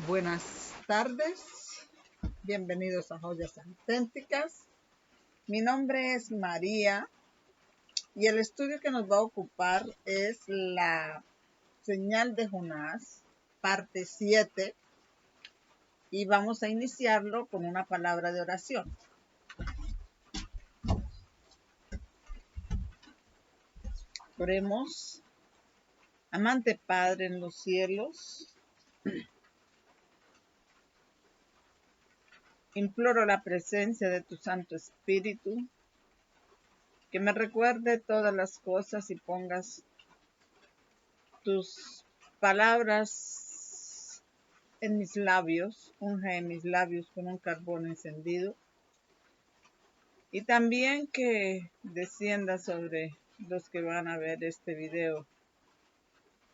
Buenas tardes, bienvenidos a Joyas Auténticas. Mi nombre es María y el estudio que nos va a ocupar es la señal de Jonás, parte 7, y vamos a iniciarlo con una palabra de oración. Oremos. Amante Padre en los cielos, imploro la presencia de tu Santo Espíritu, que me recuerde todas las cosas y pongas tus palabras en mis labios, unge en mis labios con un carbón encendido, y también que descienda sobre los que van a ver este video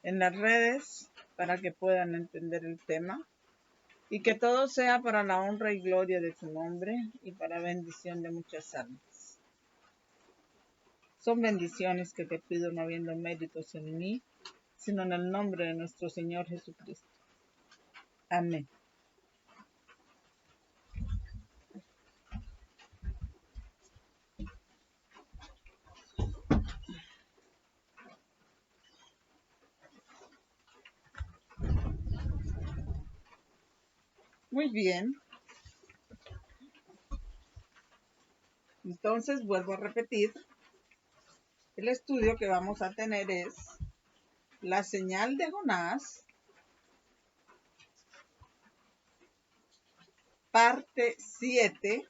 en las redes para que puedan entender el tema y que todo sea para la honra y gloria de tu nombre y para bendición de muchas almas. Son bendiciones que te pido no habiendo méritos en mí, sino en el nombre de nuestro Señor Jesucristo. Amén. Muy bien. Entonces vuelvo a repetir. El estudio que vamos a tener es la señal de Jonás, parte 7,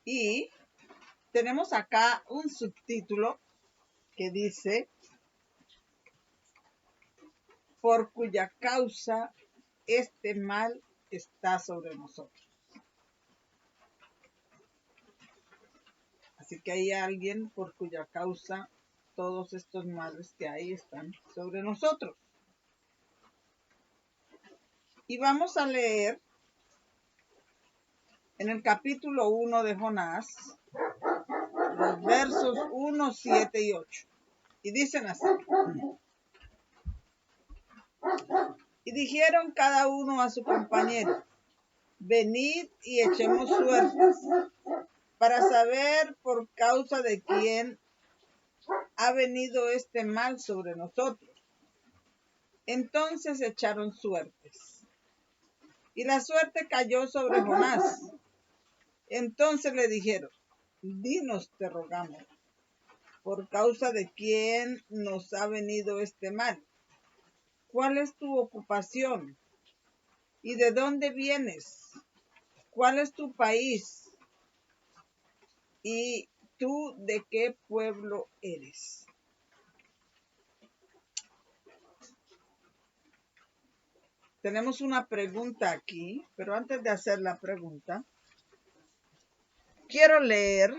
y tenemos acá un subtítulo que dice: por cuya causa este mal está sobre nosotros. Así que hay alguien por cuya causa todos estos males que hay están sobre nosotros. Y vamos a leer en el capítulo 1 de Jonás, los versos 1, 7 y 8. Y dicen así: y dijeron cada uno a su compañero: venid y echemos suertes, para saber por causa de quién ha venido este mal sobre nosotros. Entonces echaron suertes, y la suerte cayó sobre Jonás. Entonces le dijeron: dinos, te rogamos, por causa de quién nos ha venido este mal. ¿Cuál es tu ocupación? ¿Y de dónde vienes? ¿Cuál es tu país? ¿Y tú de qué pueblo eres? Tenemos una pregunta aquí, pero antes de hacer la pregunta, quiero leer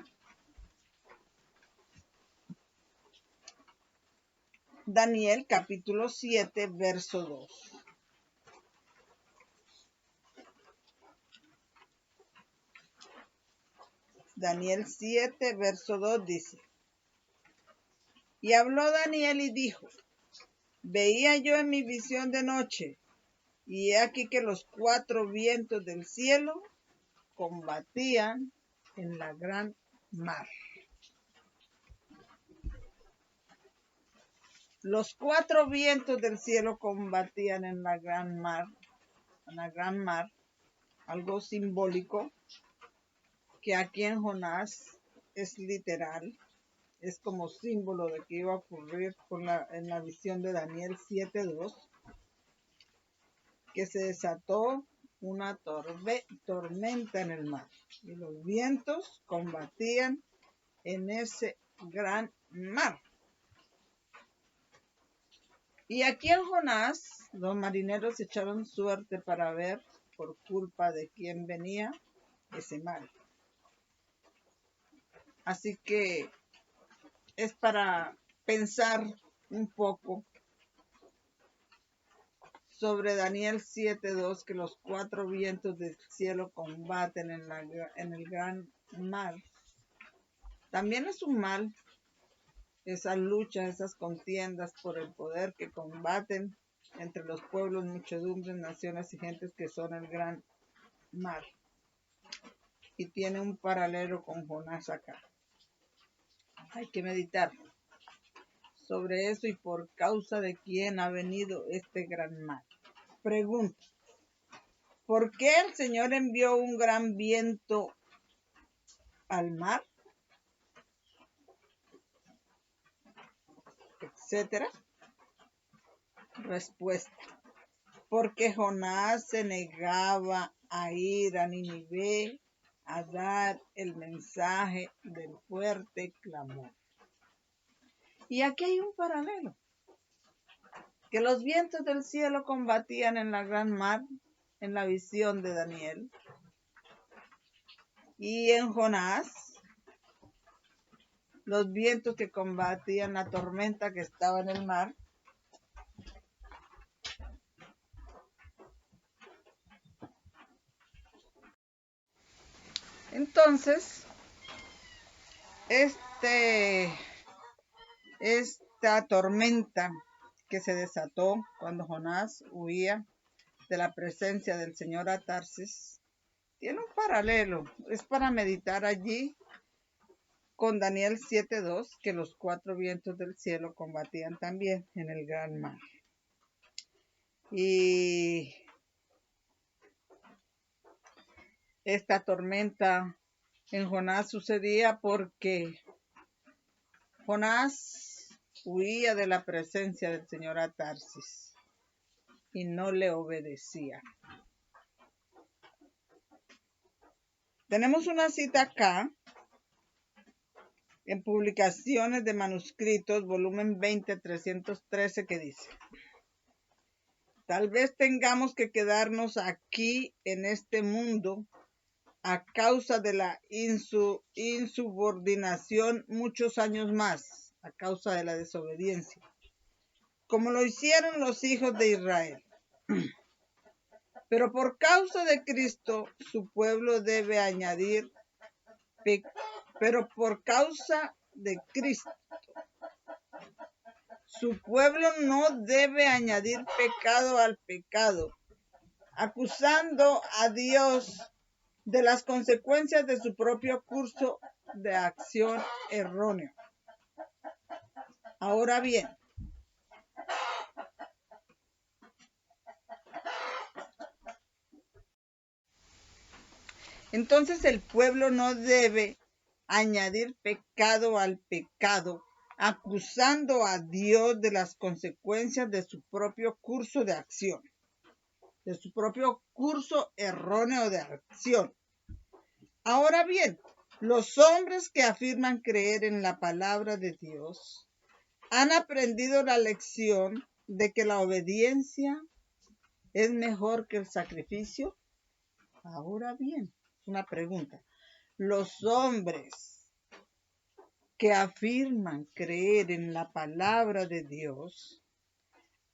Daniel capítulo 7, verso 2. Daniel 7, verso 2 dice: y habló Daniel y dijo: veía yo en mi visión de noche, y he aquí que los 4 vientos del cielo combatían en la gran mar. Los 4 vientos del cielo combatían en la gran mar, algo simbólico que aquí en Jonás es literal, es como símbolo de que iba a ocurrir en la visión de Daniel 7:2, que se desató una tormenta en el mar y los vientos combatían en ese gran mar. Y aquí en Jonás los marineros echaron suerte para ver por culpa de quién venía ese mal. Así que es para pensar un poco sobre Daniel 7:2, que los 4 vientos del cielo combaten en el gran mar. También es un mal esas luchas, esas contiendas por el poder que combaten entre los pueblos, muchedumbres, naciones y gentes que son el gran mar. Y tiene un paralelo con Jonás acá. Hay que meditar sobre eso y por causa de quién ha venido este gran mal. Pregunta: ¿por qué el Señor envió un gran viento al mar? Etcétera. Respuesta: porque Jonás se negaba a ir a Nínive a dar el mensaje del fuerte clamor. Y aquí hay un paralelo, que los vientos del cielo combatían en la gran mar, en la visión de Daniel, y en Jonás, los vientos que combatían la tormenta que estaba en el mar. Entonces, esta tormenta que se desató cuando Jonás huía de la presencia del Señor a Tarsis, tiene un paralelo. Es para meditar allí con Daniel 7:2, que los 4 vientos del cielo combatían también en el gran mar. Y esta tormenta en Jonás sucedía porque Jonás huía de la presencia del Señor a Tarsis y no le obedecía. Tenemos una cita acá en Publicaciones de Manuscritos, volumen 20, 313, que dice: tal vez tengamos que quedarnos aquí en este mundo a causa de la insubordinación muchos años más, a causa de la desobediencia, como lo hicieron los hijos de Israel. Pero por causa de Cristo, su pueblo debe añadir, su pueblo no debe añadir pecado al pecado, acusando a Dios de las consecuencias de su propio curso de acción erróneo. Ahora bien, entonces el pueblo no debe añadir pecado al pecado, acusando a Dios de las consecuencias de su propio curso de acción, de su propio curso erróneo de acción. Ahora bien, los hombres que afirman creer en la palabra de Dios han aprendido la lección de que la obediencia es mejor que el sacrificio. Ahora bien, una pregunta: los hombres que afirman creer en la palabra de Dios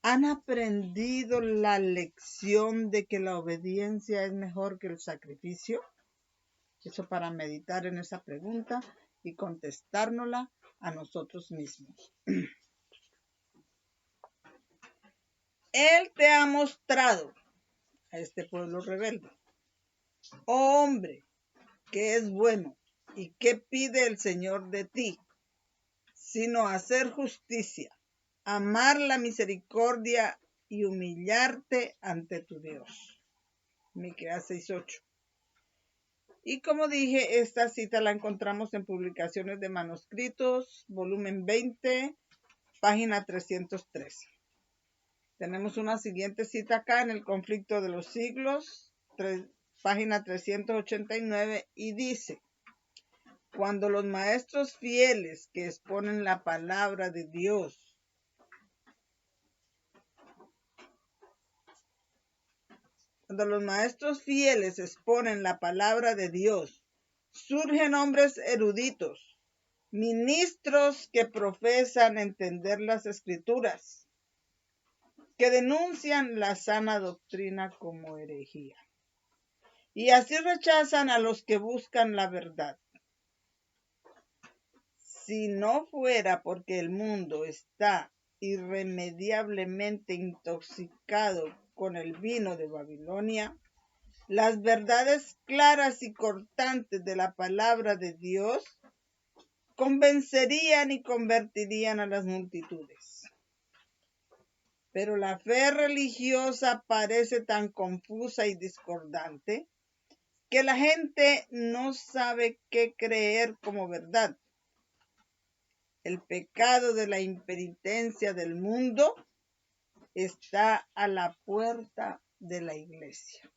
han aprendido la lección de que la obediencia es mejor que el sacrificio. Eso para meditar en esa pregunta y contestárnosla a nosotros mismos. Él te ha mostrado a este pueblo rebelde, oh hombre, que es bueno y qué pide el Señor de ti, sino hacer justicia, amar la misericordia y humillarte ante tu Dios. Miqueas 6:8. Y como dije, esta cita la encontramos en Publicaciones de Manuscritos, volumen 20, página 313. Tenemos una siguiente cita acá en el Conflicto de los Siglos, página 389, y dice: cuando los maestros fieles que exponen la palabra de Dios surgen hombres eruditos, ministros que profesan entender las Escrituras, que denuncian la sana doctrina como herejía, y así rechazan a los que buscan la verdad. Si no fuera porque el mundo está irremediablemente intoxicado con el vino de Babilonia, las verdades claras y cortantes de la palabra de Dios convencerían y convertirían a las multitudes. Pero la fe religiosa parece tan confusa y discordante que la gente no sabe qué creer como verdad. El pecado de la impenitencia del mundo está a la puerta de la iglesia.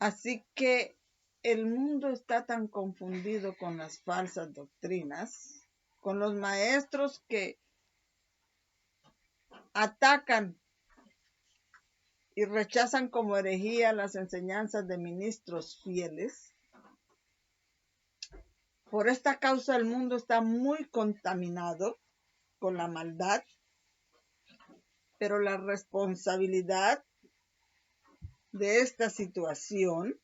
Así que el mundo está tan confundido con las falsas doctrinas, con los maestros que atacan y rechazan como herejía las enseñanzas de ministros fieles. Por esta causa el mundo está muy contaminado con la maldad, pero la responsabilidad de esta situación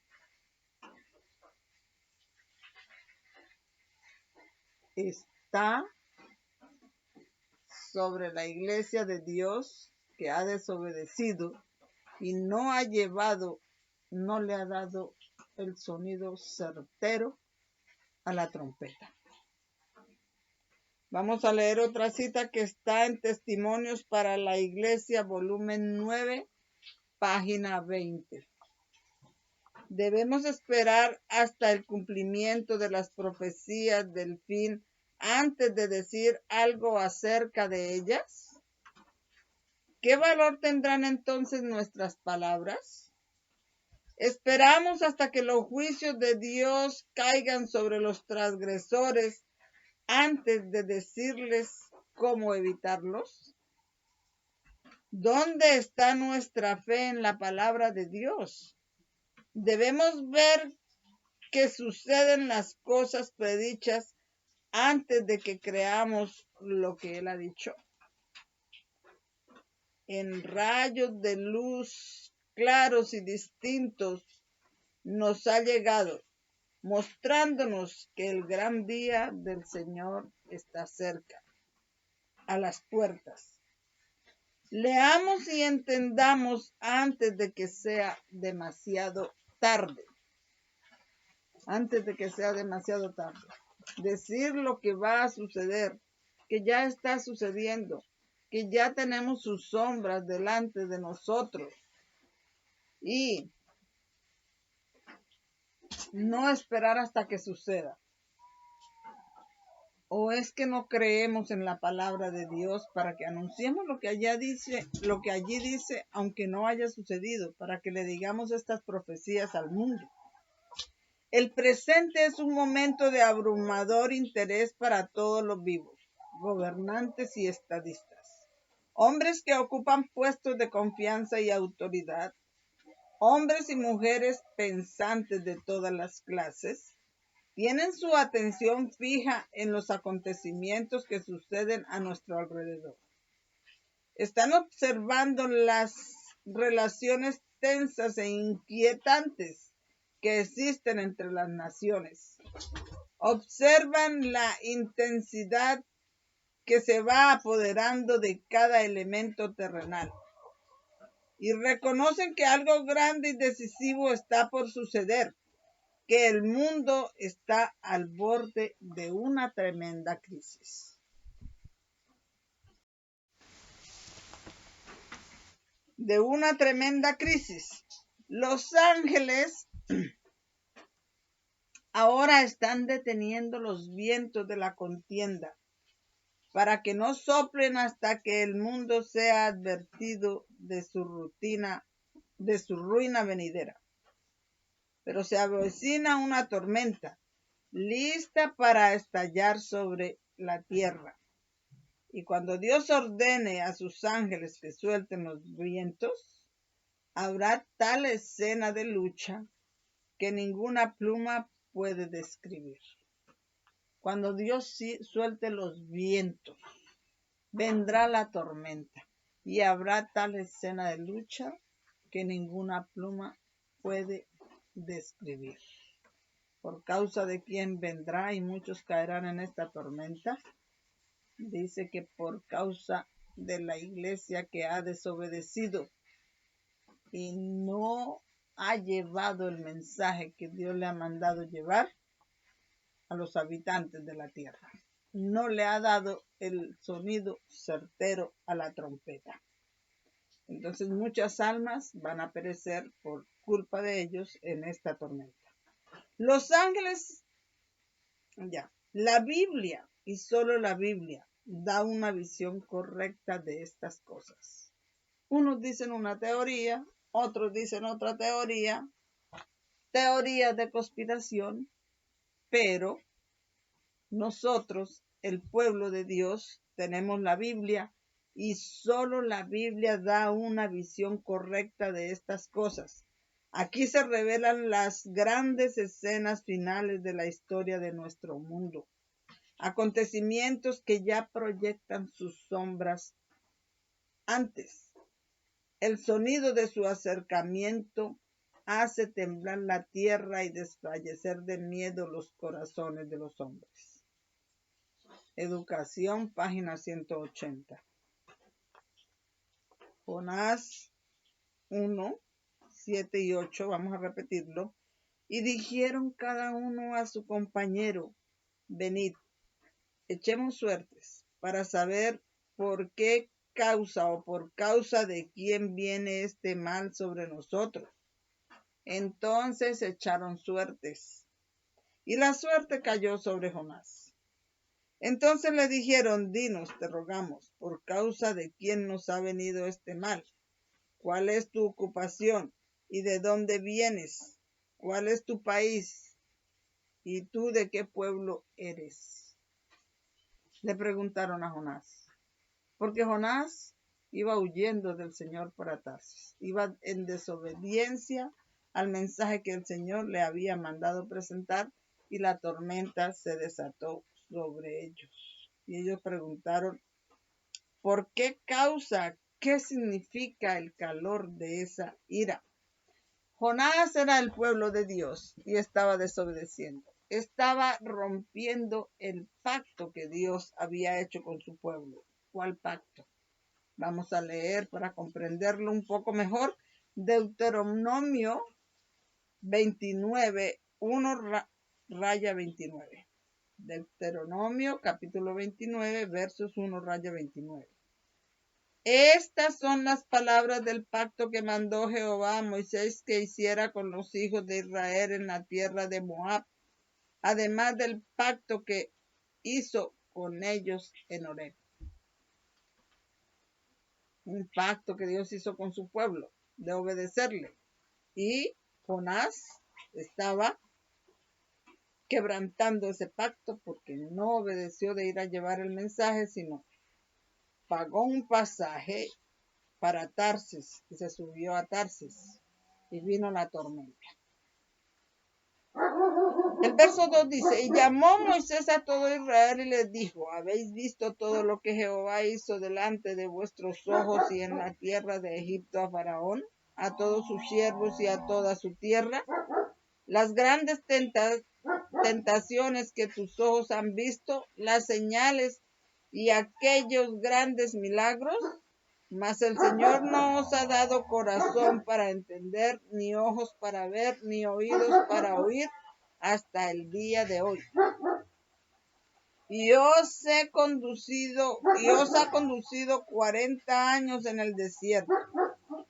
está sobre la iglesia de Dios, que ha desobedecido y no le ha dado el sonido certero a la trompeta. Vamos a leer otra cita que está en Testimonios para la Iglesia, volumen 9, página 20. Debemos esperar hasta el cumplimiento de las profecías del fin antes de decir algo acerca de ellas. ¿Qué valor tendrán entonces nuestras palabras? ¿Esperamos hasta que los juicios de Dios caigan sobre los transgresores antes de decirles cómo evitarlos? ¿Dónde está nuestra fe en la palabra de Dios? Debemos ver que suceden las cosas predichas antes de que creamos lo que Él ha dicho. En rayos de luz claros y distintos nos ha llegado, mostrándonos que el gran día del Señor está cerca, a las puertas. Leamos y entendamos antes de que sea demasiado tarde. Antes de que sea demasiado tarde. Decir lo que va a suceder, que ya está sucediendo, que ya tenemos sus sombras delante de nosotros. Y no esperar hasta que suceda. ¿O es que no creemos en la palabra de Dios para que anunciemos lo que allí dice, aunque no haya sucedido, para que le digamos estas profecías al mundo? El presente es un momento de abrumador interés para todos los vivos, gobernantes y estadistas, hombres que ocupan puestos de confianza y autoridad, hombres y mujeres pensantes de todas las clases, tienen su atención fija en los acontecimientos que suceden a nuestro alrededor. Están observando las relaciones tensas e inquietantes que existen entre las naciones. Observan la intensidad que se va apoderando de cada elemento terrenal y reconocen que algo grande y decisivo está por suceder, que el mundo está al borde de una tremenda crisis. Los ángeles ahora están deteniendo los vientos de la contienda para que no soplen hasta que el mundo sea advertido de su ruina venidera. Pero se avecina una tormenta, lista para estallar sobre la tierra. Y cuando Dios ordene a sus ángeles que suelten los vientos, habrá tal escena de lucha que ninguna pluma puede describir. Cuando Dios suelte los vientos, vendrá la tormenta y habrá tal escena de lucha que ninguna pluma puede describir. Por causa de quién vendrá y muchos caerán en esta tormenta. dice que por causa de la iglesia que ha desobedecido y no ha llevado el mensaje que Dios le ha mandado llevar a los habitantes de la tierra. No le ha dado el sonido certero a la trompeta. Entonces muchas almas van a perecer por culpa de ellos en esta tormenta. Los ángeles, la Biblia y solo la Biblia da una visión correcta de estas cosas. Unos dicen una teoría, otros dicen otra teoría, teorías de conspiración, pero nosotros, el pueblo de Dios, tenemos la Biblia y solo la Biblia da una visión correcta de estas cosas. Aquí se revelan las grandes escenas finales de la historia de nuestro mundo. Acontecimientos que ya proyectan sus sombras antes. El sonido de su acercamiento hace temblar la tierra y desfallecer de miedo los corazones de los hombres. Educación, página 180. Jonás 1, 7 y 8, vamos a repetirlo. Y dijeron cada uno a su compañero, venid, echemos suertes para saber por qué causa o por causa de quién viene este mal sobre nosotros. Entonces echaron suertes y la suerte cayó sobre Jonás. Entonces le dijeron, dinos, te rogamos, por causa de quién nos ha venido este mal. ¿Cuál es tu ocupación y de dónde vienes? ¿Cuál es tu país? ¿Y tú de qué pueblo eres? Le preguntaron a Jonás, porque Jonás iba huyendo del Señor para Tarsis, iba en desobediencia al mensaje que el Señor le había mandado presentar y la tormenta se desató sobre ellos. Y ellos preguntaron, ¿por qué causa? ¿Qué significa el calor de esa ira? Jonás era el pueblo de Dios y estaba desobedeciendo. Estaba rompiendo el pacto que Dios había hecho con su pueblo. ¿Cuál pacto? Vamos a leer para comprenderlo un poco mejor. Deuteronomio 29, 1-29. Deuteronomio capítulo 29, versos 1-29. Estas son las palabras del pacto que mandó Jehová a Moisés que hiciera con los hijos de Israel en la tierra de Moab, además del pacto que hizo con ellos en Horeb. Un pacto que Dios hizo con su pueblo, de obedecerle. Y Jonás estaba quebrantando ese pacto porque no obedeció de ir a llevar el mensaje, sino pagó un pasaje para Tarsis y se subió a Tarsis y vino la tormenta. El verso 2 dice, y llamó Moisés a todo Israel y les dijo, ¿habéis visto todo lo que Jehová hizo delante de vuestros ojos y en la tierra de Egipto a Faraón, a todos sus siervos y a toda su tierra? Las grandes tentaciones que tus ojos han visto, las señales y aquellos grandes milagros, mas el Señor no os ha dado corazón para entender, ni ojos para ver, ni oídos para oír, hasta el día de hoy. Y os ha conducido 40 años en el desierto.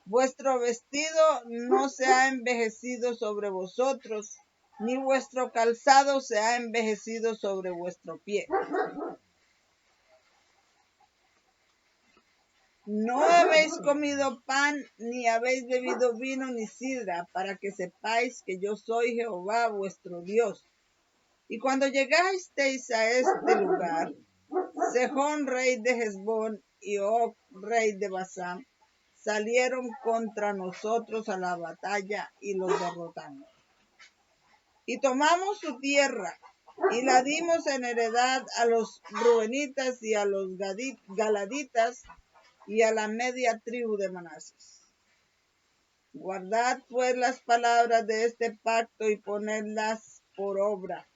Vuestro vestido no se ha envejecido sobre vosotros, ni vuestro calzado se ha envejecido sobre vuestro pie. No habéis comido pan, ni habéis bebido vino ni sidra, para que sepáis que yo soy Jehová vuestro Dios. Y cuando llegasteis a este lugar, Sejón, rey de Hesbón, y Og, rey de Basán, salieron contra nosotros a la batalla y los derrotamos. Y tomamos su tierra y la dimos en heredad a los Rubenitas y a los Galaditas y a la media tribu de Manasés. Guardad pues las palabras de este pacto y ponedlas por obra,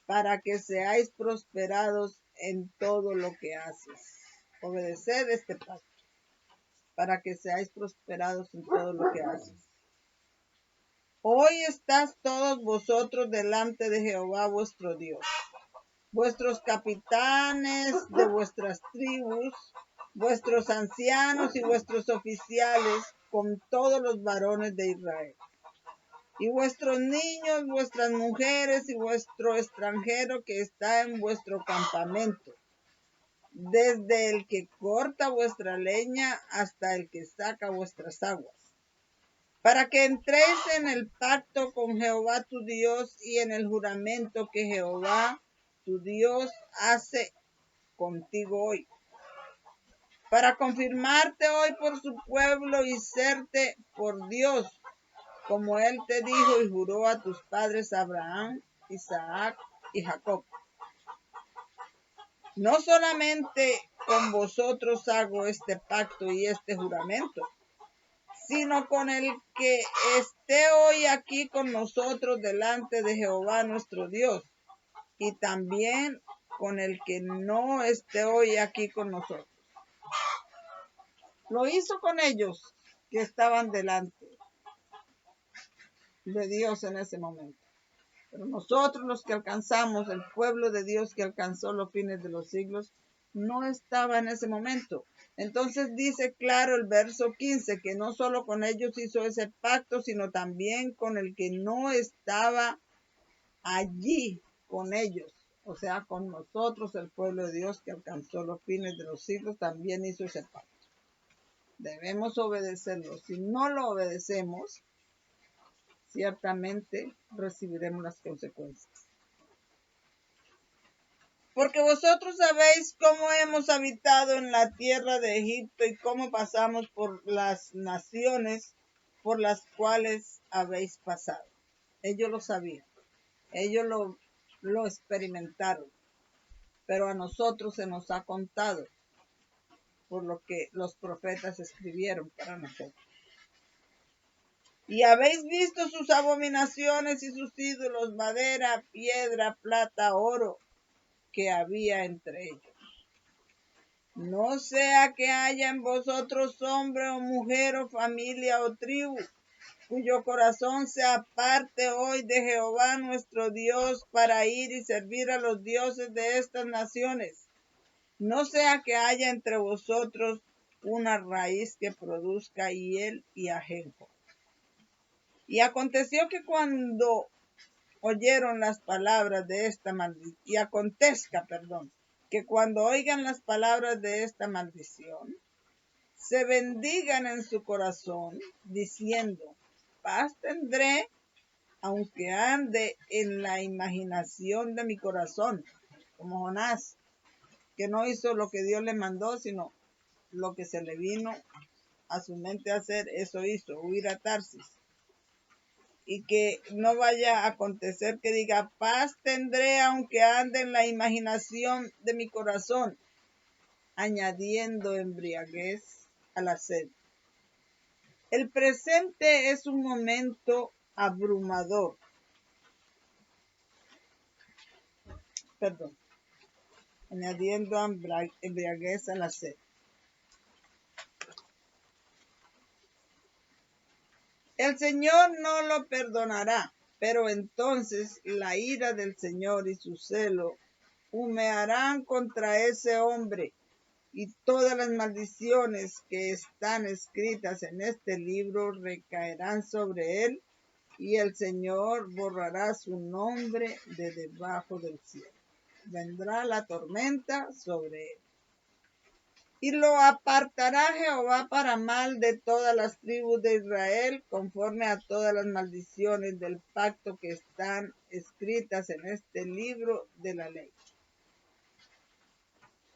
para que seáis prosperados en todo lo que haces. Obedeced este pacto, para que seáis prosperados en todo lo que haces. Hoy estás todos vosotros delante de Jehová vuestro Dios, vuestros capitanes de vuestras tribus, vuestros ancianos y vuestros oficiales, con todos los varones de Israel, y vuestros niños, vuestras mujeres y vuestro extranjero que está en vuestro campamento, desde el que corta vuestra leña hasta el que saca vuestras aguas, para que entréis en el pacto con Jehová tu Dios y en el juramento que Jehová tu Dios hace contigo hoy, para confirmarte hoy por su pueblo y serte por Dios, como él te dijo y juró a tus padres Abraham, Isaac y Jacob. No solamente con vosotros hago este pacto y este juramento, sino con el que esté hoy aquí con nosotros delante de Jehová nuestro Dios, y también con el que no esté hoy aquí con nosotros. Lo hizo con ellos que estaban delante de Dios en ese momento. Pero nosotros, los que alcanzamos, el pueblo de Dios que alcanzó los fines de los siglos, no estaba en ese momento. Entonces dice claro el verso 15, que no solo con ellos hizo ese pacto, sino también con el que no estaba allí con ellos. O sea, con nosotros, el pueblo de Dios que alcanzó los fines de los siglos, también hizo ese pacto. Debemos obedecerlo. Si no lo obedecemos, ciertamente recibiremos las consecuencias. Porque vosotros sabéis cómo hemos habitado en la tierra de Egipto y cómo pasamos por las naciones por las cuales habéis pasado. Ellos lo sabían, ellos lo experimentaron, pero a nosotros se nos ha contado por lo que los profetas escribieron para nosotros. Y habéis visto sus abominaciones y sus ídolos, madera, piedra, plata, oro, que había entre ellos. No sea que haya en vosotros hombre o mujer o familia o tribu, cuyo corazón se aparte hoy de Jehová nuestro Dios para ir y servir a los dioses de estas naciones. No sea que haya entre vosotros una raíz que produzca hiel y ajenjo. Y aconteció que cuando oyeron las palabras de esta maldición, que cuando oigan las palabras de esta maldición, se bendigan en su corazón, diciendo, paz tendré, aunque ande en la imaginación de mi corazón, como Jonás, que no hizo lo que Dios le mandó, sino lo que se le vino a su mente a hacer, eso hizo, huir a Tarsis. Y que no vaya a acontecer que diga, paz tendré aunque ande en la imaginación de mi corazón, añadiendo embriaguez a la sed. El presente es un momento abrumador. Añadiendo embriaguez a la sed. El Señor no lo perdonará, pero entonces la ira del Señor y su celo humearán contra ese hombre, y todas las maldiciones que están escritas en este libro recaerán sobre él, y el Señor borrará su nombre de debajo del cielo. Vendrá la tormenta sobre él. Y lo apartará Jehová para mal de todas las tribus de Israel, conforme a todas las maldiciones del pacto que están escritas en este libro de la ley.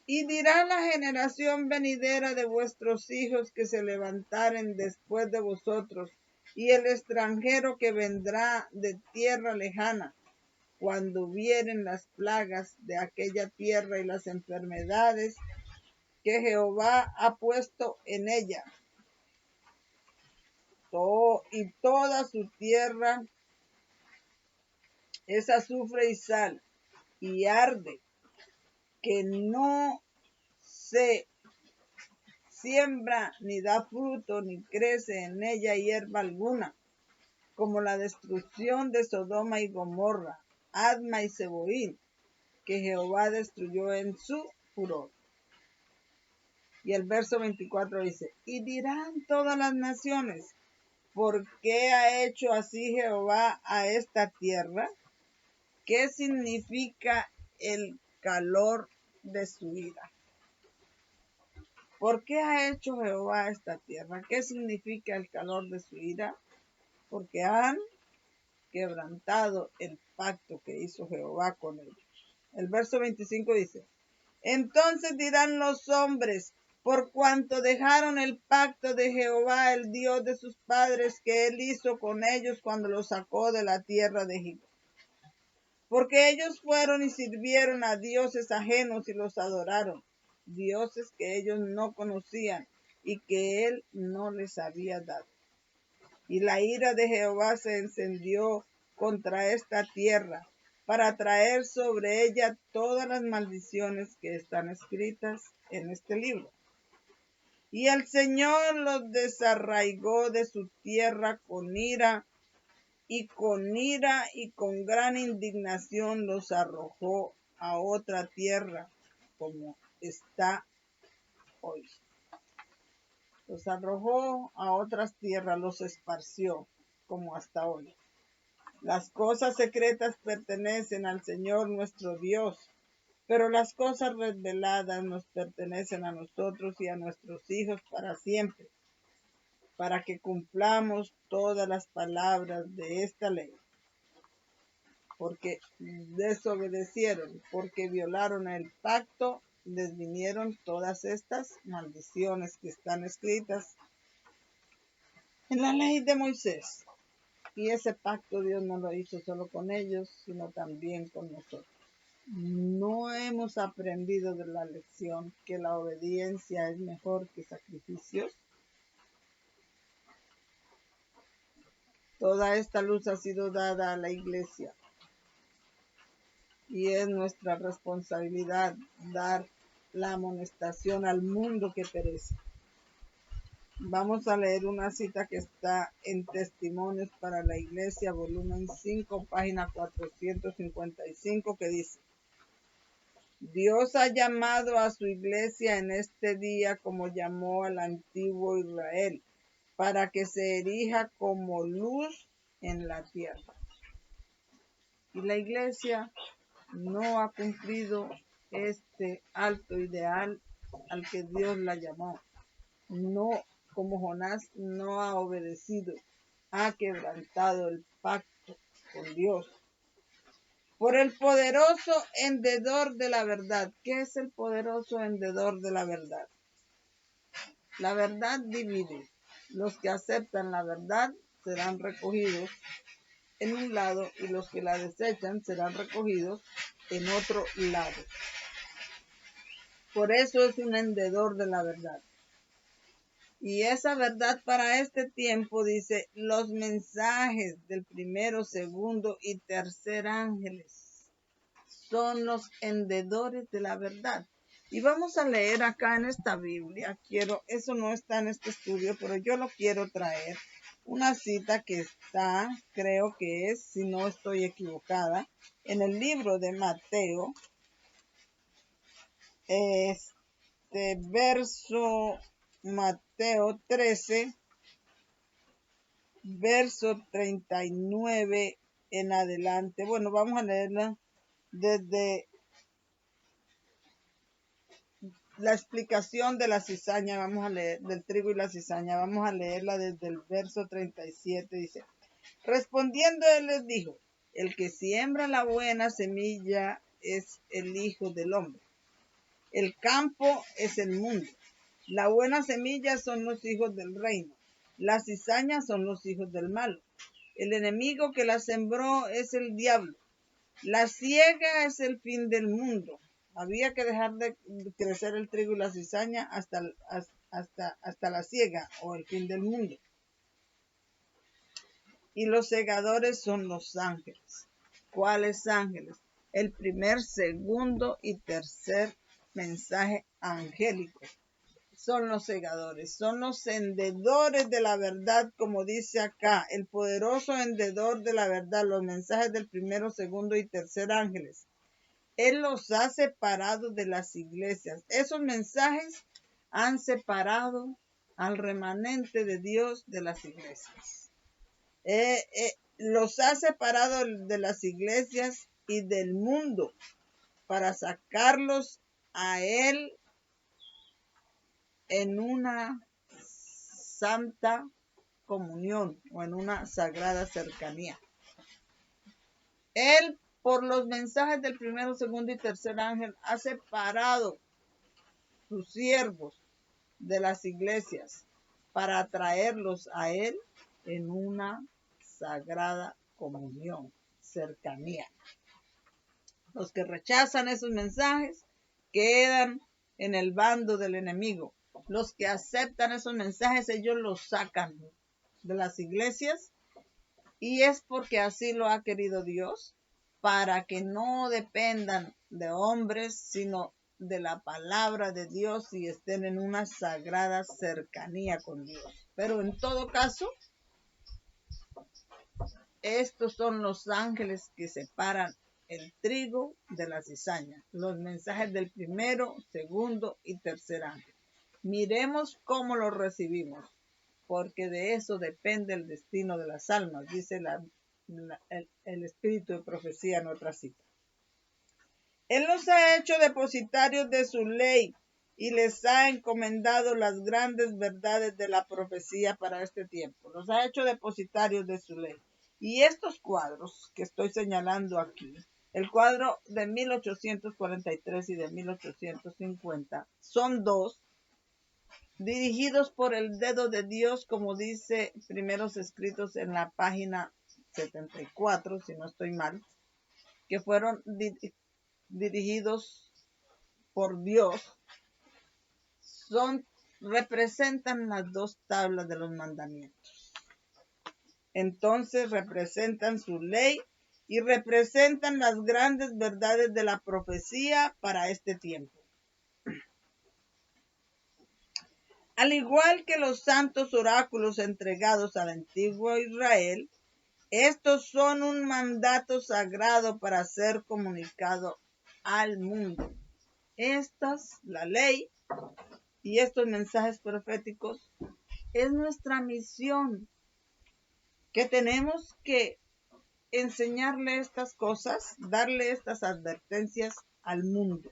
Y dirá la generación venidera de vuestros hijos que se levantaren después de vosotros, y el extranjero que vendrá de tierra lejana, cuando vieren las plagas de aquella tierra y las enfermedades que Jehová ha puesto en ella, y toda su tierra es azufre y sal, y arde, que no se siembra, ni da fruto, ni crece en ella hierba alguna, como la destrucción de Sodoma y Gomorra, Adma y Zeboim, que Jehová destruyó en su furor. Y el verso 24 dice, y dirán todas las naciones, ¿por qué ha hecho así Jehová a esta tierra? ¿Qué significa el calor de su ira? ¿Por qué ha hecho Jehová esta tierra? ¿Qué significa el calor de su ira? Porque han quebrantado el pacto que hizo Jehová con ellos. El verso 25 dice, entonces dirán los hombres, por cuanto dejaron el pacto de Jehová, el Dios de sus padres, que él hizo con ellos cuando los sacó de la tierra de Egipto. Porque ellos fueron y sirvieron a dioses ajenos y los adoraron, dioses que ellos no conocían y que él no les había dado. Y la ira de Jehová se encendió contra esta tierra, para traer sobre ella todas las maldiciones que están escritas en este libro. Y el Señor los desarraigó de su tierra con ira y con gran indignación los arrojó a otra tierra, como está hoy. Los arrojó a otras tierras, los esparció, como hasta hoy. Las cosas secretas pertenecen al Señor nuestro Dios, pero las cosas reveladas nos pertenecen a nosotros y a nuestros hijos para siempre, para que cumplamos todas las palabras de esta ley. Porque desobedecieron, porque violaron el pacto, les vinieron todas estas maldiciones que están escritas en la ley de Moisés. Y ese pacto Dios no lo hizo solo con ellos, sino también con nosotros. No hemos aprendido de la lección que la obediencia es mejor que sacrificios. Toda esta luz ha sido dada a la iglesia y es nuestra responsabilidad dar la amonestación al mundo que perece. Vamos a leer una cita que está en Testimonios para la Iglesia, volumen 5, página 455, que dice, Dios ha llamado a su iglesia en este día como llamó al antiguo Israel, para que se erija como luz en la tierra. Y la iglesia no ha cumplido este alto ideal al que Dios la llamó. No, como Jonás no ha obedecido, ha quebrantado el pacto con Dios. Por el poderoso hendedor de la verdad. ¿Qué es el poderoso hendedor de la verdad? La verdad divide. Los que aceptan la verdad serán recogidos en un lado y los que la desechan serán recogidos en otro lado. Por eso es un hendedor de la verdad. Y esa verdad para este tiempo dice, los mensajes del primero, segundo y tercer ángeles son los hendedores de la verdad. Y vamos a leer acá en esta Biblia, eso no está en este estudio, pero yo lo quiero traer, una cita que está, creo que es, si no estoy equivocada, en el libro de Mateo, verso Mateo 13, verso 39 en adelante. Bueno, vamos a leerla desde la explicación de la cizaña, vamos a leer, del trigo y la cizaña, vamos a leerla desde el verso 37, dice, respondiendo él les dijo, el que siembra la buena semilla es el Hijo del Hombre. El campo es el mundo. La buena semilla son los hijos del reino. Las cizañas son los hijos del mal. El enemigo que la sembró es el diablo. La siega es el fin del mundo. Había que dejar de crecer el trigo y la cizaña hasta la siega o el fin del mundo. Y los segadores son los ángeles. ¿Cuáles ángeles? el primer, segundo y tercer mensaje angélico. Son los segadores, son los hendedores de la verdad, como dice acá, el poderoso hendedor de la verdad, los mensajes del primero, segundo y tercer ángeles. Él los ha separado de las iglesias. Esos mensajes han separado al remanente de Dios de las iglesias. Los ha separado de las iglesias y del mundo para sacarlos a Él en una santa comunión o en una sagrada cercanía. Él, por los mensajes del primero, segundo y tercer ángel, ha separado sus siervos de las iglesias para atraerlos a Él en una sagrada comunión, cercanía. Los que rechazan esos mensajes quedan en el bando del enemigo. Los que aceptan esos mensajes, ellos los sacan de las iglesias, y es porque así lo ha querido Dios, para que no dependan de hombres, sino de la palabra de Dios y estén en una sagrada cercanía con Dios. Pero en todo caso, estos son los ángeles que separan el trigo de la cizaña, los mensajes del primero, segundo y tercer ángel. Miremos cómo los recibimos, porque de eso depende el destino de las almas, dice el espíritu de profecía en otra cita. Él los ha hecho depositarios de su ley y les ha encomendado las grandes verdades de la profecía para este tiempo. Los ha hecho depositarios de su ley. Y estos cuadros que estoy señalando aquí, el cuadro de 1843 y de 1850, son dos, dirigidos por el dedo de Dios, como dice primeros escritos en la página 74, si no estoy mal, que fueron dirigidos por Dios, representan las dos tablas de los mandamientos. Entonces representan su ley y representan las grandes verdades de la profecía para este tiempo. Al igual que los santos oráculos entregados al antiguo Israel, estos son un mandato sagrado para ser comunicado al mundo. La ley y estos mensajes proféticos, es nuestra misión, que tenemos que enseñarle estas cosas, darle estas advertencias al mundo.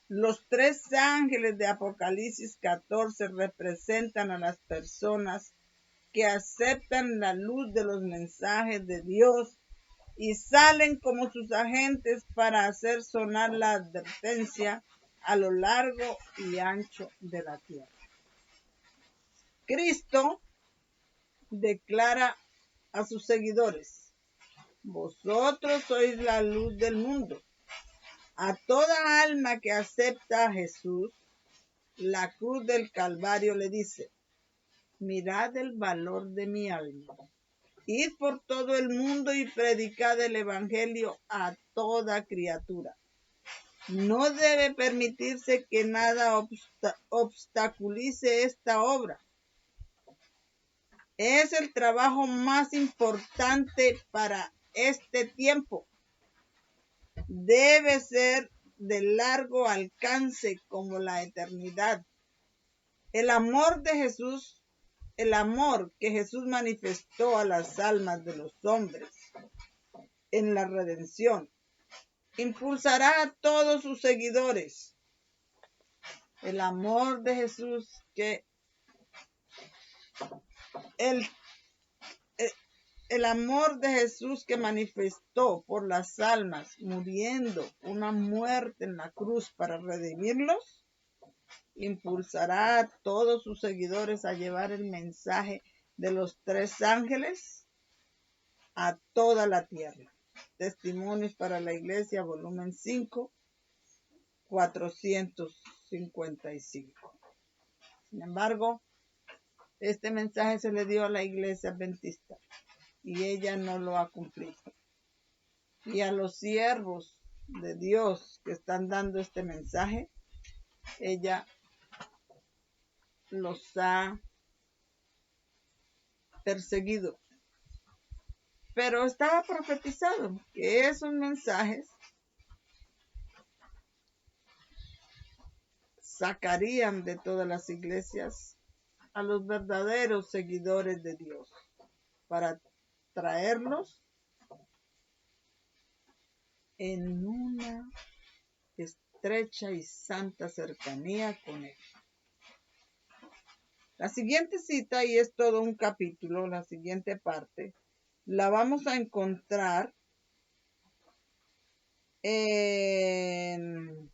Los tres ángeles de Apocalipsis 14 representan a las personas que aceptan la luz de los mensajes de Dios y salen como sus agentes para hacer sonar la advertencia a lo largo y ancho de la tierra. Cristo declara a sus seguidores: vosotros sois la luz del mundo. A toda alma que acepta a Jesús, la cruz del Calvario le dice: mirad el valor de mi alma. Id por todo el mundo y predicad el evangelio a toda criatura. No debe permitirse que nada obstaculice esta obra. Es el trabajo más importante para este tiempo. Debe ser de largo alcance como la eternidad. El amor que Jesús manifestó a las almas de los hombres en la redención, impulsará a todos sus seguidores. El amor de Jesús el amor de Jesús que manifestó por las almas, muriendo una muerte en la cruz para redimirlos, impulsará a todos sus seguidores a llevar el mensaje de los tres ángeles a toda la tierra. Testimonios para la Iglesia, volumen 5, 455. Sin embargo, este mensaje se le dio a la Iglesia adventista y ella no lo ha cumplido. y a los siervos de Dios que están dando este mensaje, ella los ha perseguido. Pero estaba profetizado que esos mensajes sacarían de todas las iglesias a los verdaderos seguidores de Dios para traerlos en una estrecha y santa cercanía con Él. La siguiente cita, y es todo un capítulo, la siguiente parte, la vamos a encontrar en...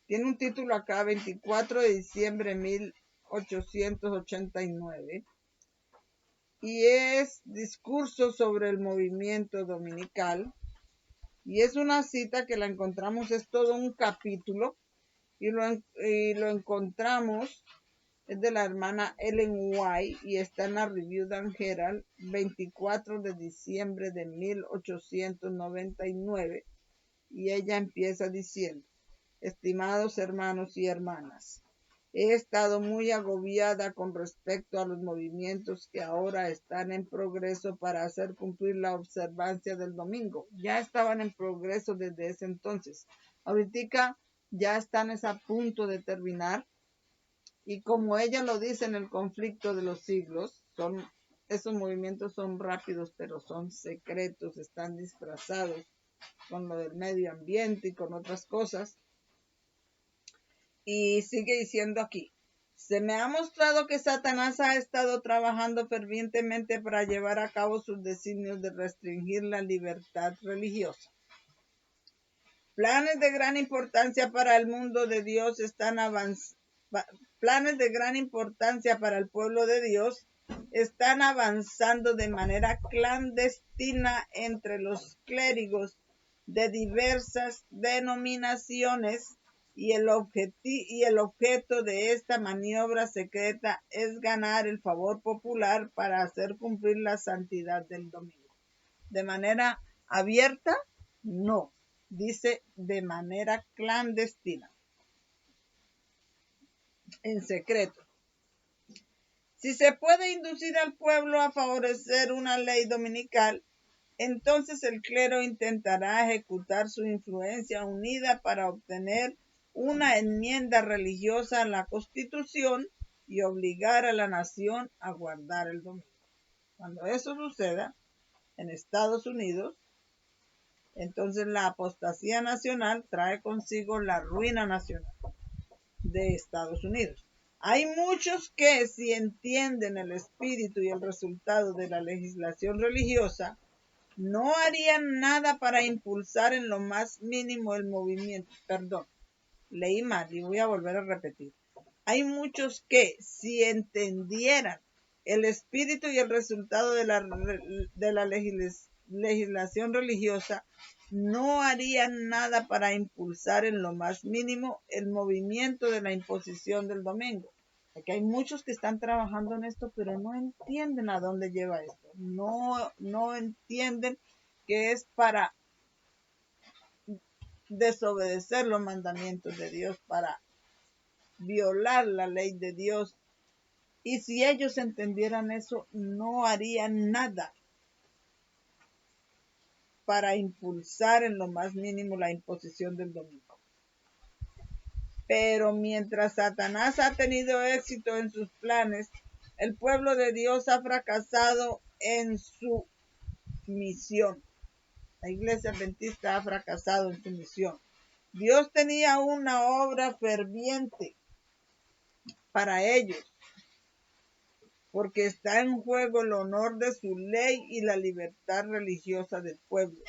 Tiene un título acá, 24 de diciembre de 1889, y es Discurso sobre el movimiento dominical, y es una cita que la encontramos, es todo un capítulo, y lo encontramos, es de la hermana Ellen White, y está en la Review and Herald, 24 de diciembre de 1899, y ella empieza diciendo: estimados hermanos y hermanas, he estado muy agobiada con respecto a los movimientos que ahora están en progreso para hacer cumplir la observancia del domingo. Ya estaban en progreso desde ese entonces. Ahorita ya están a punto de terminar. Y como ella lo dice en el conflicto de los siglos, esos movimientos son rápidos, pero son secretos, están disfrazados con lo del medio ambiente y con otras cosas. Y sigue diciendo aquí: se me ha mostrado que Satanás ha estado trabajando fervientemente para llevar a cabo sus designios de restringir la libertad religiosa. Planes de gran importancia para el mundo de Dios planes de gran importancia para el pueblo de Dios están avanzando de manera clandestina entre los clérigos de diversas denominaciones, y el objeto de esta maniobra secreta es ganar el favor popular para hacer cumplir la santidad del domingo. De manera abierta, no. Dice de manera clandestina, en secreto. Si se puede inducir al pueblo a favorecer una ley dominical, entonces el clero intentará ejecutar su influencia unida para obtener una enmienda religiosa a la Constitución y obligar a la nación a guardar el domingo. Cuando eso suceda en Estados Unidos, entonces la apostasía nacional trae consigo la ruina nacional de Estados Unidos. Hay muchos que, si entienden el espíritu y el resultado de la legislación religiosa, no harían nada para impulsar en lo más mínimo el movimiento. Perdón, leí mal y voy a volver a repetir. Hay muchos que, si entendieran el espíritu y el resultado de la legislación religiosa, no harían nada para impulsar en lo más mínimo el movimiento de la imposición del domingo. Aquí hay muchos que están trabajando en esto, pero no entienden a dónde lleva esto. No entienden que es para desobedecer los mandamientos de Dios, para violar la ley de Dios. Y si ellos entendieran eso, no harían nada para impulsar en lo más mínimo la imposición del domingo. Pero mientras Satanás ha tenido éxito en sus planes, el pueblo de Dios ha fracasado en su misión. La iglesia adventista ha fracasado en su misión. Dios tenía una obra ferviente para ellos, porque está en juego el honor de su ley y la libertad religiosa del pueblo.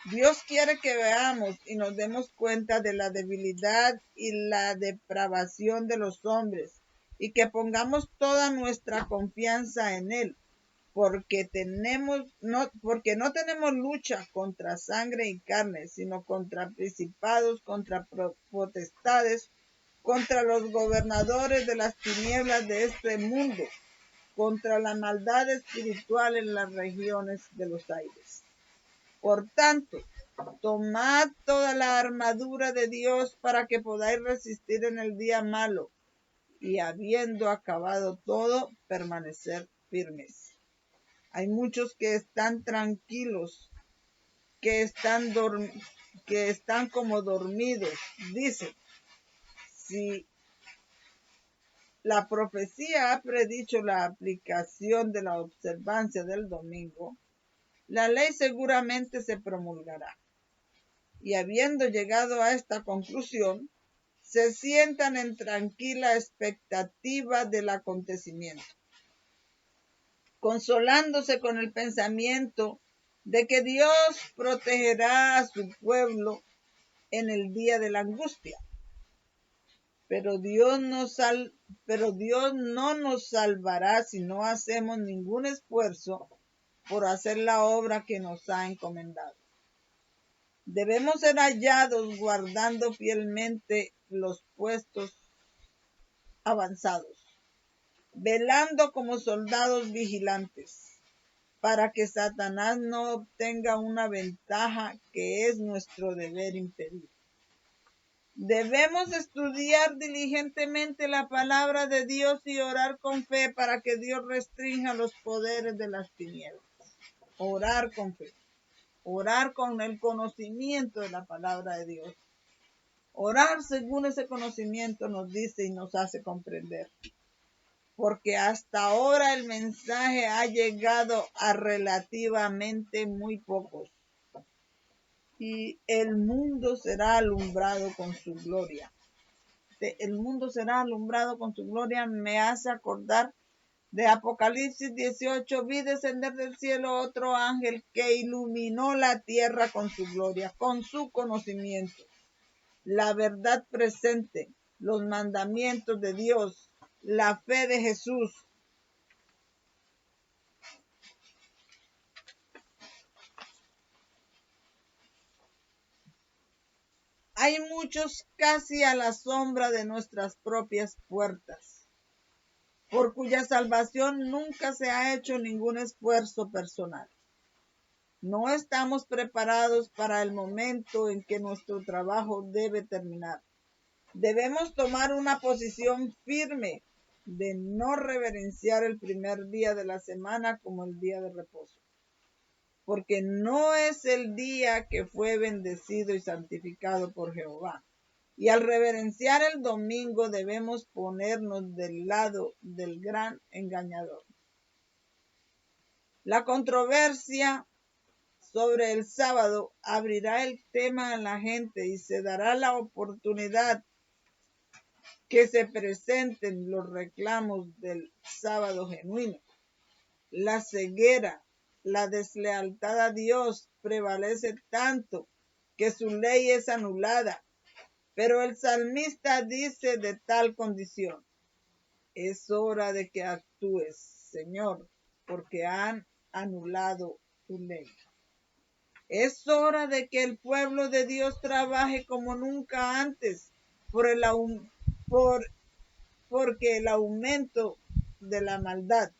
Dios quiere que veamos y nos demos cuenta de la debilidad y la depravación de los hombres, y que pongamos toda nuestra confianza en Él, porque no tenemos lucha contra sangre y carne, sino contra principados, contra potestades, contra los gobernadores de las tinieblas de este mundo, contra la maldad espiritual en las regiones de los aires. Por tanto, Tomad toda la armadura de Dios para que podáis resistir en el día malo y habiendo acabado todo, permanecer firmes. Hay muchos que están tranquilos, que están como dormidos. Dice, si la profecía ha predicho la aplicación de la observancia del domingo, la ley seguramente se promulgará. Y habiendo llegado a esta conclusión, se sientan en tranquila expectativa del acontecimiento, consolándose con el pensamiento de que Dios protegerá a su pueblo en el día de la angustia. Pero Dios no nos salvará si no hacemos ningún esfuerzo por hacer la obra que nos ha encomendado. Debemos ser hallados guardando fielmente los puestos avanzados, velando como soldados vigilantes, para que Satanás no obtenga una ventaja que es nuestro deber impedir. Debemos estudiar diligentemente la palabra de Dios y orar con fe para que Dios restrinja los poderes de las tinieblas. Orar con fe. Orar con el conocimiento de la palabra de Dios. Orar según ese conocimiento nos dice y nos hace comprender. Porque hasta ahora el mensaje ha llegado a relativamente muy pocos. Y el mundo será alumbrado con su gloria. El mundo será alumbrado con su gloria me hace acordar de Apocalipsis 18. Vi descender del cielo otro ángel que iluminó la tierra con su gloria, con su conocimiento, la verdad presente, los mandamientos de Dios, la fe de Jesús. Hay muchos casi a la sombra de nuestras propias puertas, por cuya salvación nunca se ha hecho ningún esfuerzo personal. No estamos preparados para el momento en que nuestro trabajo debe terminar. Debemos tomar una posición firme de no reverenciar el primer día de la semana como el día de reposo, porque no es el día que fue bendecido y santificado por Jehová. Y al reverenciar el domingo debemos ponernos del lado del gran engañador. La controversia sobre el sábado abrirá el tema a la gente y se dará la oportunidad que se presenten los reclamos del sábado genuino. La ceguera, la deslealtad a Dios prevalece tanto que su ley es anulada. Pero el salmista dice de tal condición: es hora de que actúes, Señor, porque han anulado tu ley. Es hora de que el pueblo de Dios trabaje como nunca antes porque el aumento de la maldad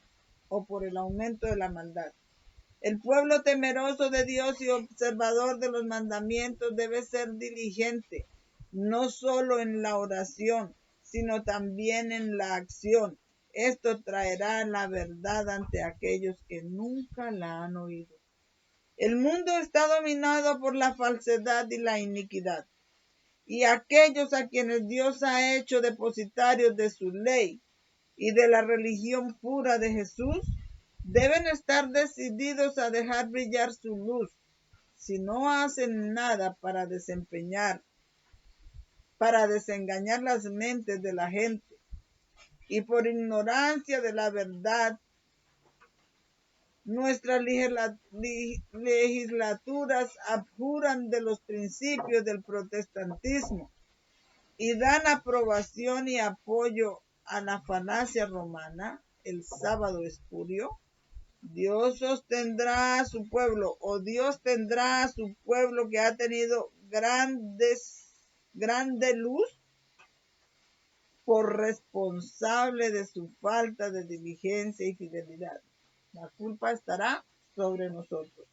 o por el aumento de la maldad. El pueblo temeroso de Dios y observador de los mandamientos debe ser diligente, no solo en la oración, sino también en la acción. Esto traerá la verdad ante aquellos que nunca la han oído. El mundo está dominado por la falsedad y la iniquidad, y aquellos a quienes Dios ha hecho depositarios de su ley y de la religión pura de Jesús, deben estar decididos a dejar brillar su luz. Si no hacen nada para desengañar las mentes de la gente, y por ignorancia de la verdad, nuestras legislaturas abjuran de los principios del protestantismo y dan aprobación y apoyo a la falacia romana, el sábado espurio. Dios sostendrá a su pueblo, o Dios tendrá a su pueblo que ha tenido grande luz por responsable de su falta de diligencia y fidelidad. La culpa estará sobre nosotros.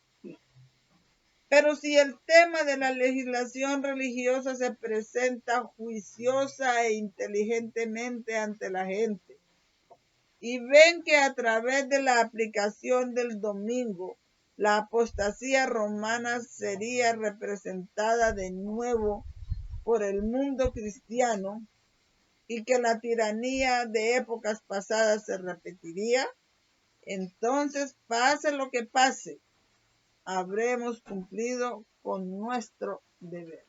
Pero si el tema de la legislación religiosa se presenta juiciosa e inteligentemente ante la gente, y ven que a través de la aplicación del domingo, la apostasía romana sería representada de nuevo por el mundo cristiano y que la tiranía de épocas pasadas se repetiría, entonces pase lo que pase, habremos cumplido con nuestro deber.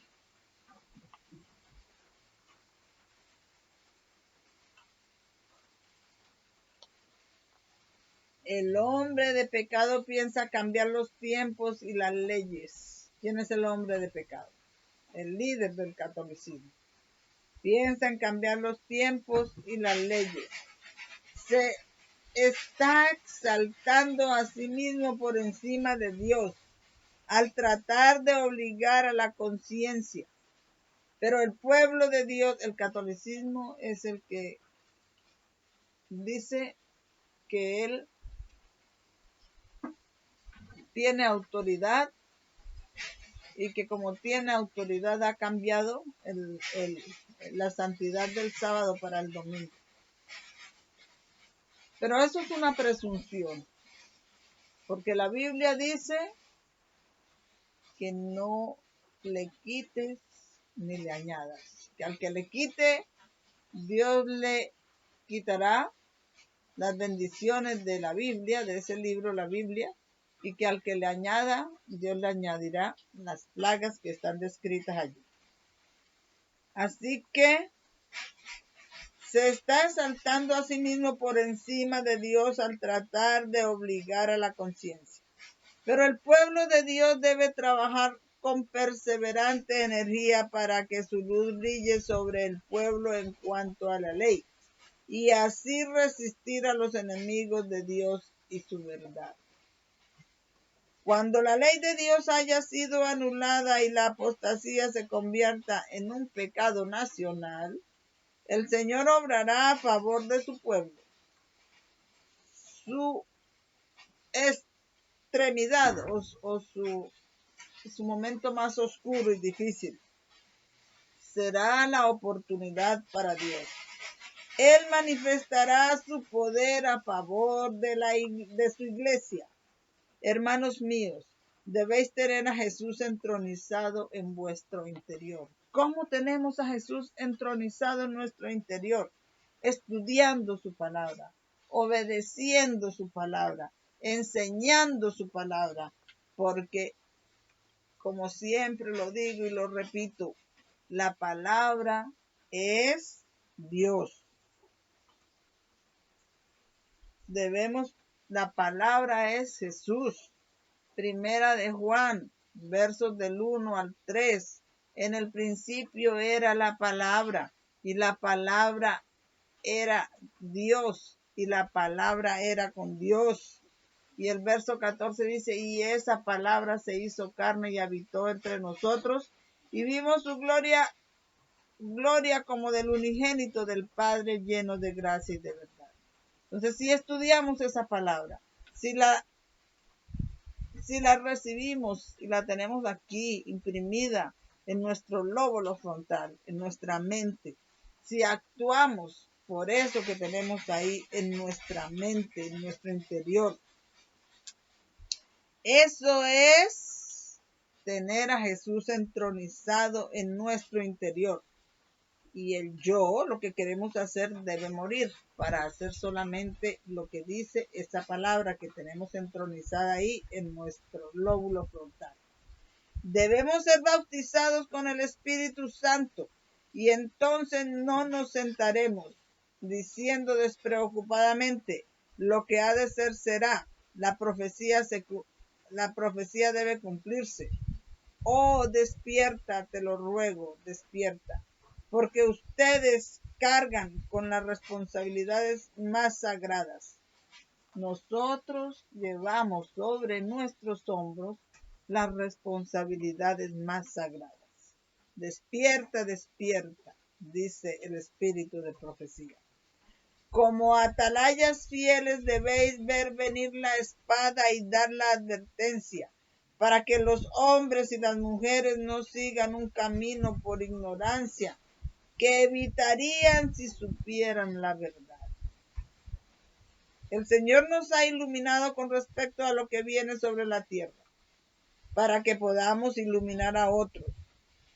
El hombre de pecado piensa cambiar los tiempos y las leyes. ¿Quién es el hombre de pecado? El líder del catolicismo. Piensa en cambiar los tiempos y las leyes. Se está exaltando a sí mismo por encima de Dios al tratar de obligar a la conciencia. Pero el pueblo de Dios, el catolicismo, es el que dice que él tiene autoridad y que como tiene autoridad ha cambiado la santidad del sábado para el domingo. Pero eso es una presunción, porque la Biblia dice que no le quites ni le añadas, que al que le quite, Dios le quitará las bendiciones de la Biblia, de ese libro, la Biblia, y que al que le añada, Dios le añadirá las plagas que están descritas allí. Así que se está exaltando a sí mismo por encima de Dios al tratar de obligar a la conciencia. Pero el pueblo de Dios debe trabajar con perseverante energía para que su luz brille sobre el pueblo en cuanto a la ley, y así resistir a los enemigos de Dios y su verdad. Cuando la ley de Dios haya sido anulada y la apostasía se convierta en un pecado nacional, el Señor obrará a favor de su pueblo. Su extremidad o su momento más oscuro y difícil será la oportunidad para Dios. Él manifestará su poder a favor de su iglesia. Hermanos míos, debéis tener a Jesús entronizado en vuestro interior. ¿Cómo tenemos a Jesús entronizado en nuestro interior? Estudiando su palabra, obedeciendo su palabra, enseñando su palabra, porque, como siempre lo digo y lo repito, la palabra es Dios. La palabra es Jesús. Primera de Juan, versos del 1 al 3. En el principio era la palabra, y la palabra era Dios, y la palabra era con Dios. Y el verso 14 dice, y esa palabra se hizo carne y habitó entre nosotros, y vimos su gloria como del unigénito del Padre, lleno de gracia y de verdad. Entonces, si estudiamos esa palabra, si la recibimos y la tenemos aquí imprimida en nuestro lóbulo frontal, en nuestra mente, si actuamos por eso que tenemos ahí en nuestra mente, en nuestro interior, eso es tener a Jesús entronizado en nuestro interior. Y el yo, lo que queremos hacer, debe morir para hacer solamente lo que dice esa palabra que tenemos entronizada ahí en nuestro lóbulo frontal. Debemos ser bautizados con el Espíritu Santo y entonces no nos sentaremos diciendo despreocupadamente lo que ha de ser será. La profecía debe cumplirse. Oh, despierta, te lo ruego, despierta, porque ustedes cargan con las responsabilidades más sagradas. Nosotros llevamos sobre nuestros hombros las responsabilidades más sagradas. Despierta, despierta, dice el espíritu de profecía. Como atalayas fieles debéis ver venir la espada y dar la advertencia. para que los hombres y las mujeres no sigan un camino por ignorancia que evitarían si supieran la verdad. El Señor nos ha iluminado con respecto a lo que viene sobre la tierra, para que podamos iluminar a otros.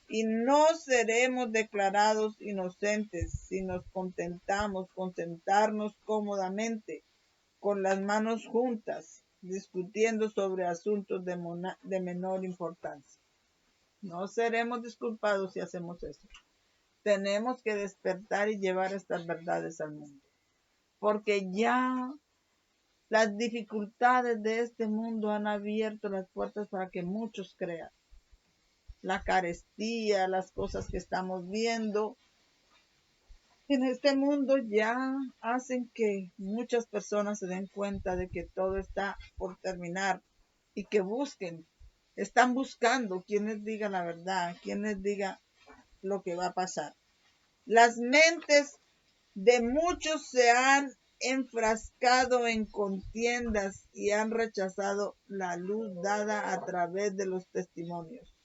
Y no seremos declarados inocentes si nos contentamos con sentarnos cómodamente, con las manos juntas, discutiendo sobre asuntos de menor importancia. No seremos disculpados si hacemos eso. Tenemos que despertar y llevar estas verdades al mundo, porque ya las dificultades de este mundo han abierto las puertas para que muchos crean. La carestía, las cosas que estamos viendo en este mundo ya hacen que muchas personas se den cuenta de que todo está por terminar y que están buscando quien les diga la verdad, quien les diga lo que va a pasar. Las mentes de muchos se han enfrascado en contiendas y han rechazado la luz dada a través de los testimonios,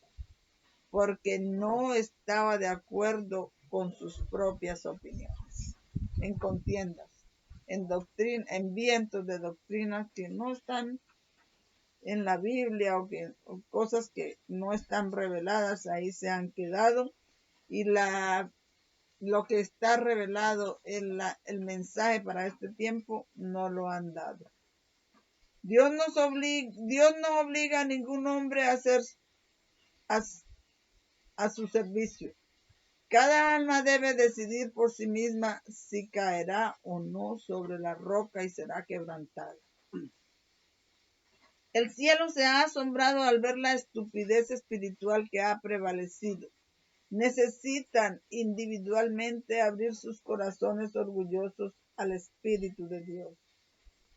porque no estaba de acuerdo con sus propias opiniones, en contiendas, en vientos de doctrinas que no están en la Biblia o cosas que no están reveladas, ahí se han quedado, y lo que está revelado en el mensaje para este tiempo no lo han dado. Dios no obliga a ningún hombre a hacer a su servicio. Cada alma debe decidir por sí misma si caerá o no sobre la roca y será quebrantada. El cielo se ha asombrado al ver la estupidez espiritual que ha prevalecido. Necesitan individualmente abrir sus corazones orgullosos al Espíritu de Dios.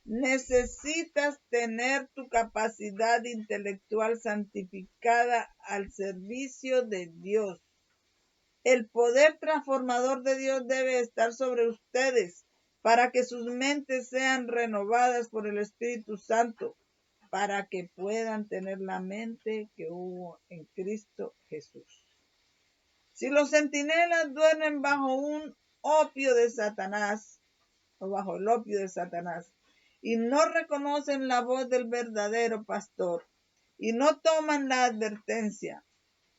Necesitas tener tu capacidad intelectual santificada al servicio de Dios. El poder transformador de Dios debe estar sobre ustedes para que sus mentes sean renovadas por el Espíritu Santo, para que puedan tener la mente que hubo en Cristo Jesús. Si los centinelas duermen bajo un opio de Satanás, o bajo el opio de Satanás, y no reconocen la voz del verdadero pastor, y no toman la advertencia,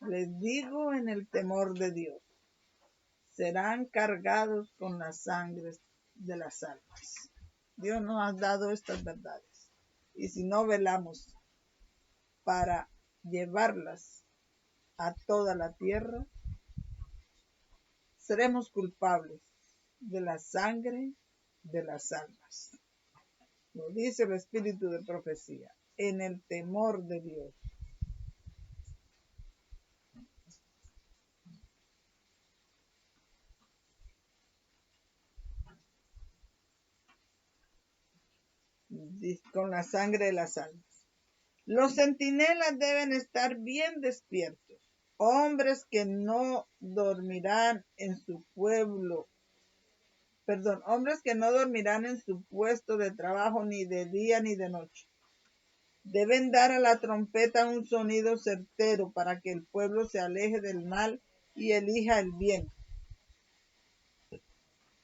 les digo en el temor de Dios, serán cargados con la sangre de las almas. Dios nos ha dado estas verdades. Y si no velamos para llevarlas a toda la tierra, seremos culpables de la sangre de las almas. Lo dice el espíritu de profecía, en el temor de Dios. Con la sangre de las almas. Los centinelas deben estar bien despiertos, hombres que no dormirán en su hombres que no dormirán en su puesto de trabajo ni de día ni de noche. Deben dar a la trompeta un sonido certero para que el pueblo se aleje del mal y elija el bien.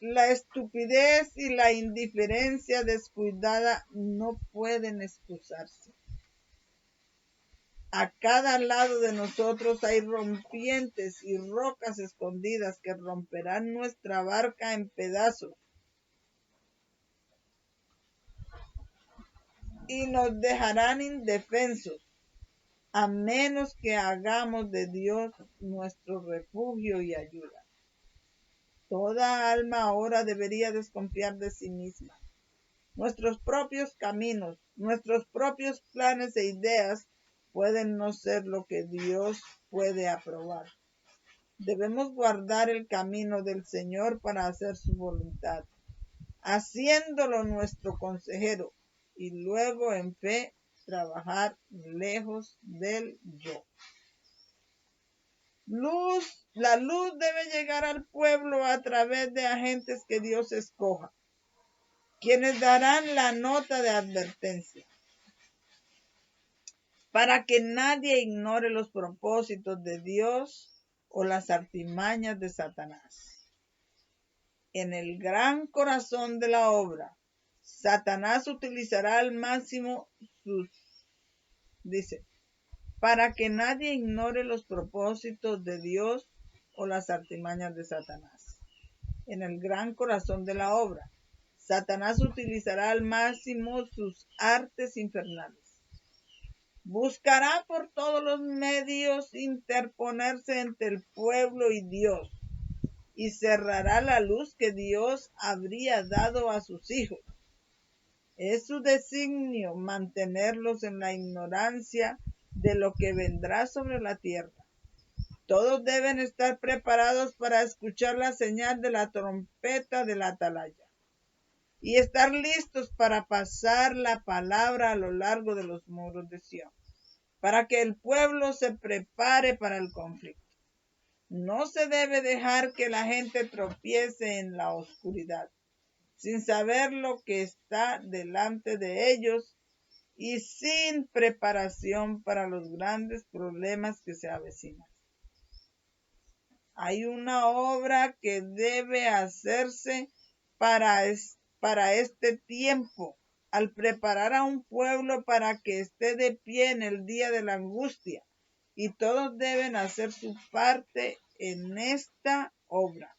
La estupidez y la indiferencia descuidada no pueden excusarse. A cada lado de nosotros hay rompientes y rocas escondidas que romperán nuestra barca en pedazos y nos dejarán indefensos, a menos que hagamos de Dios nuestro refugio y ayuda. Toda alma ahora debería desconfiar de sí misma. Nuestros propios caminos, nuestros propios planes e ideas pueden no ser lo que Dios puede aprobar. Debemos guardar el camino del Señor para hacer su voluntad, haciéndolo nuestro consejero, y luego en fe trabajar lejos del yo. La luz debe llegar al pueblo a través de agentes que Dios escoja, quienes darán la nota de advertencia. para que nadie ignore los propósitos de Dios o las artimañas de Satanás. En el gran corazón de la obra, Satanás utilizará al máximo dice, para que nadie ignore los propósitos de Dios o las artimañas de Satanás. En el gran corazón de la obra, Satanás utilizará al máximo sus artes infernales. Buscará por todos los medios interponerse entre el pueblo y Dios, y cerrará la luz que Dios habría dado a sus hijos. Es su designio mantenerlos en la ignorancia de lo que vendrá sobre la tierra. Todos deben estar preparados para escuchar la señal de la trompeta de la atalaya y estar listos para pasar la palabra a lo largo de los muros de Sión, para que el pueblo se prepare para el conflicto. No se debe dejar que la gente tropiece en la oscuridad, sin saber lo que está delante de ellos y sin preparación para los grandes problemas que se avecinan. Hay una obra que debe hacerse para este tiempo, al preparar a un pueblo para que esté de pie en el día de la angustia, y todos deben hacer su parte en esta obra.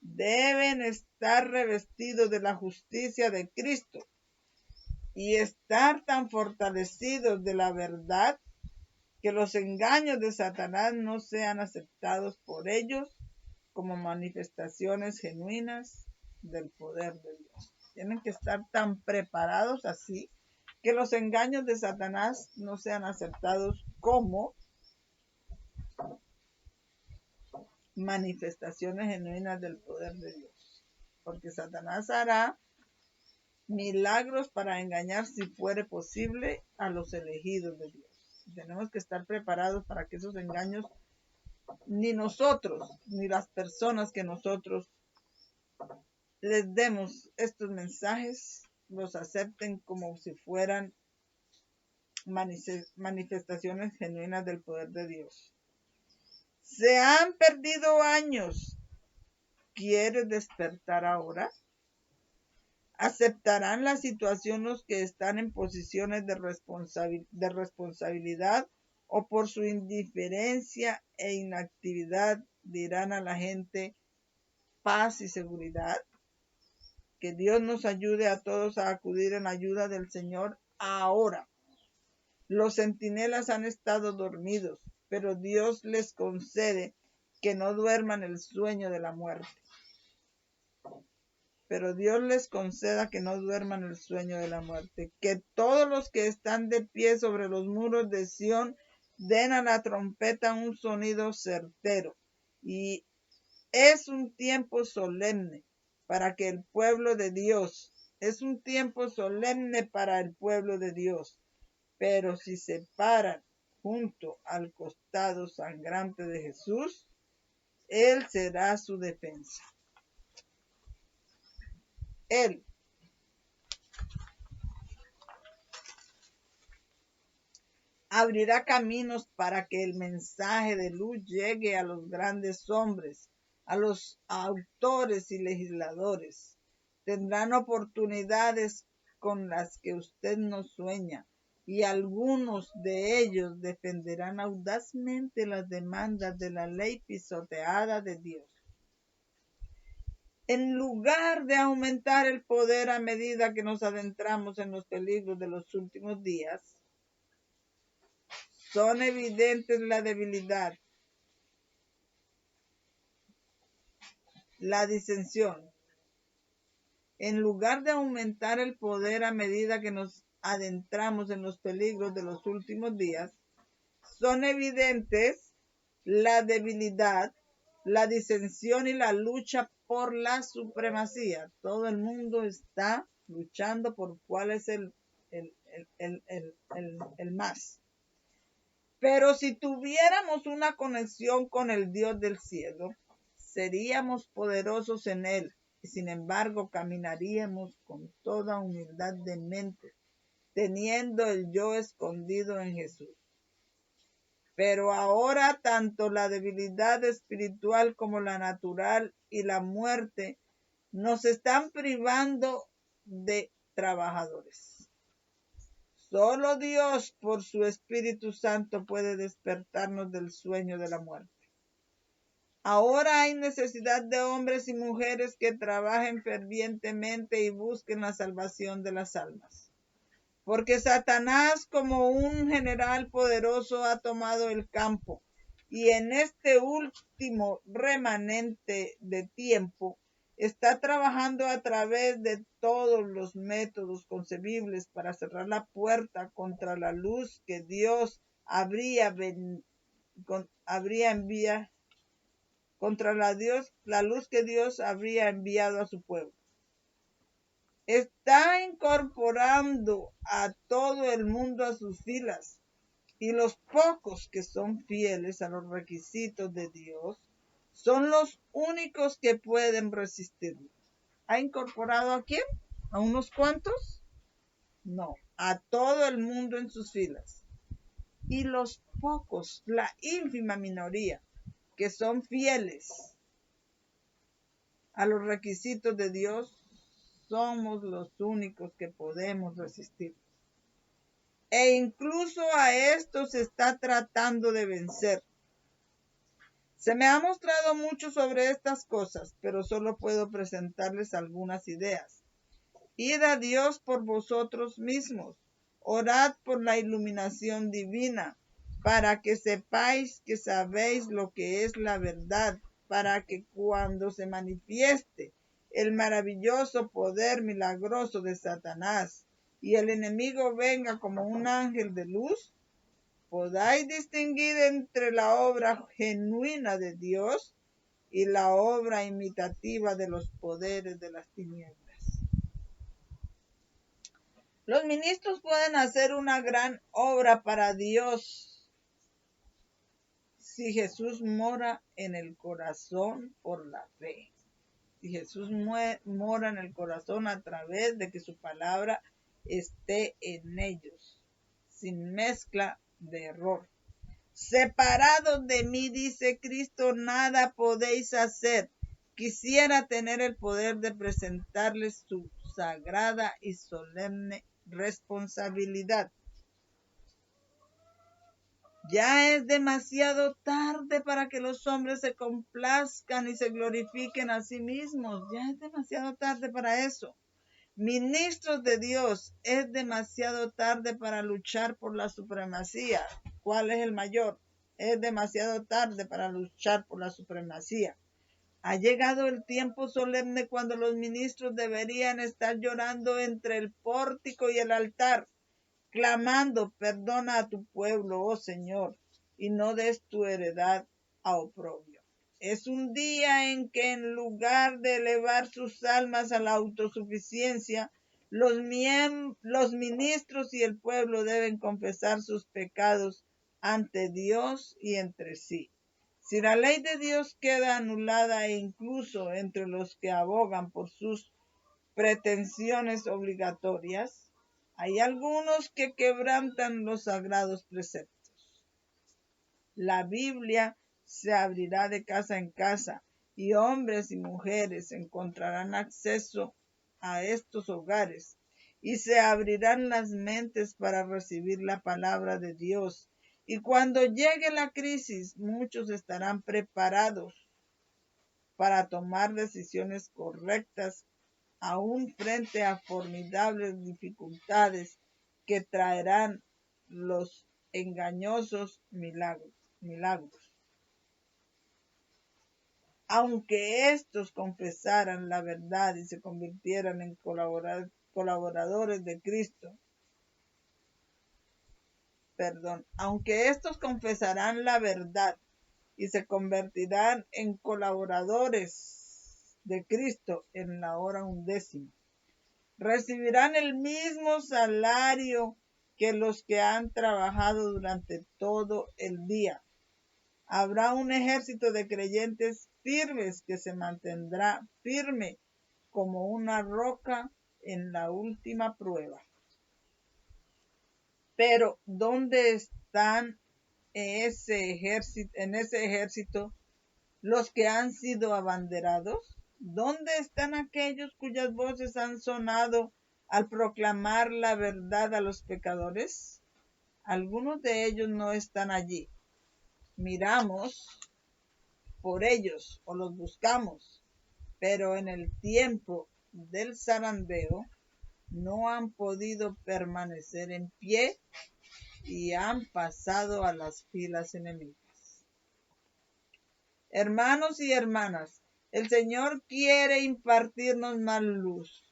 Deben estar revestidos de la justicia de Cristo y estar tan fortalecidos de la verdad que los engaños de Satanás no sean aceptados por ellos como manifestaciones genuinas del poder de Dios. Tienen que estar tan preparados así que los engaños de Satanás no sean aceptados como manifestaciones genuinas del poder de Dios. Porque Satanás hará milagros para engañar, si fuere posible, a los elegidos de Dios. Tenemos que estar preparados para que esos engaños ni nosotros, ni las personas que nosotros les demos estos mensajes, los acepten como si fueran manifestaciones genuinas del poder de Dios. Se han perdido años. ¿Quieres despertar ahora? ¿Aceptarán la situación los que están en posiciones de responsabilidad o por su indiferencia e inactividad dirán a la gente paz y seguridad? Que Dios nos ayude a todos a acudir en ayuda del Señor ahora. Los centinelas han estado dormidos, pero Dios les concede que no duerman el sueño de la muerte. Pero Dios les conceda que no duerman el sueño de la muerte. Que todos los que están de pie sobre los muros de Sión den a la trompeta un sonido certero. Y es un tiempo solemne para que el pueblo de Dios, es un tiempo solemne para el pueblo de Dios. Pero si se paran junto al costado sangrante de Jesús, Él será su defensa. Él abrirá caminos para que el mensaje de luz llegue a los grandes hombres, a los autores y legisladores. Tendrán oportunidades con las que usted no sueña, y algunos de ellos defenderán audazmente las demandas de la ley pisoteada de Dios. En lugar de aumentar el poder a medida que nos adentramos en los peligros de los últimos días, son evidentes la debilidad, la disensión. En lugar de aumentar el poder a medida que nos adentramos en los peligros de los últimos días, son evidentes la debilidad, la disensión y la lucha por la supremacía. Todo el mundo está luchando por cuál es el más. Pero si tuviéramos una conexión con el Dios del cielo, seríamos poderosos en Él, y sin embargo caminaríamos con toda humildad de mente, teniendo el yo escondido en Jesús. Pero ahora tanto la debilidad espiritual como la natural y la muerte nos están privando de trabajadores. Solo Dios por su Espíritu Santo puede despertarnos del sueño de la muerte. Ahora hay necesidad de hombres y mujeres que trabajen fervientemente y busquen la salvación de las almas. Porque Satanás, como un general poderoso, ha tomado el campo y en este último remanente de tiempo está trabajando a través de todos los métodos concebibles para cerrar la puerta contra la luz que Dios contra la luz que Dios habría enviado a su pueblo. Está incorporando a todo el mundo a sus filas, y los pocos que son fieles a los requisitos de Dios son los únicos que pueden resistirlo. ¿Ha incorporado a quién? ¿A unos cuantos? No, a todo el mundo en sus filas. Y los pocos, la ínfima minoría, que son fieles a los requisitos de Dios, somos los únicos que podemos resistir. E incluso a esto se está tratando de vencer. Se me ha mostrado mucho sobre estas cosas, pero solo puedo presentarles algunas ideas. Id a Dios por vosotros mismos. Orad por la iluminación divina, para que sepáis que sabéis lo que es la verdad, para que cuando se manifieste el maravilloso poder milagroso de Satanás y el enemigo venga como un ángel de luz, podáis distinguir entre la obra genuina de Dios y la obra imitativa de los poderes de las tinieblas. Los ministros pueden hacer una gran obra para Dios si Jesús mora en el corazón por la fe. Si Jesús mora en el corazón a través de que su palabra esté en ellos, sin mezcla de error. Separados de mí, dice Cristo, nada podéis hacer. Quisiera tener el poder de presentarles su sagrada y solemne responsabilidad. Ya es demasiado tarde para que los hombres se complazcan y se glorifiquen a sí mismos. Ya es demasiado tarde para eso. Ministros de Dios, es demasiado tarde para luchar por la supremacía. ¿Cuál es el mayor? Es demasiado tarde para luchar por la supremacía. Ha llegado el tiempo solemne cuando los ministros deberían estar llorando entre el pórtico y el altar, clamando: perdona a tu pueblo, oh Señor, y no des tu heredad a oprobio. Es un día en que en lugar de elevar sus almas a la autosuficiencia, los ministros y el pueblo deben confesar sus pecados ante Dios y entre sí. Si la ley de Dios queda anulada e incluso entre los que abogan por sus pretensiones obligatorias, hay algunos que quebrantan los sagrados preceptos. La Biblia se abrirá de casa en casa y hombres y mujeres encontrarán acceso a estos hogares y se abrirán las mentes para recibir la palabra de Dios. Y cuando llegue la crisis, muchos estarán preparados para tomar decisiones correctas, aún frente a formidables dificultades que traerán los engañosos milagros. Aunque estos confesaran la verdad y se convirtieran en colaboradores de Cristo, aunque estos confesarán la verdad y se convertirán en colaboradores de Cristo en la hora 11, recibirán el mismo salario que los que han trabajado durante todo el día. Habrá un ejército de creyentes firmes que se mantendrá firme como una roca en la última prueba. Pero ¿dónde están en ese ejército los que han sido abanderados? ¿Dónde están aquellos cuyas voces han sonado al proclamar la verdad a los pecadores? Algunos de ellos no están allí. Miramos por ellos o los buscamos, pero en el tiempo del zarandeo no han podido permanecer en pie y han pasado a las filas enemigas. Hermanos y hermanas, el Señor quiere impartirnos más luz.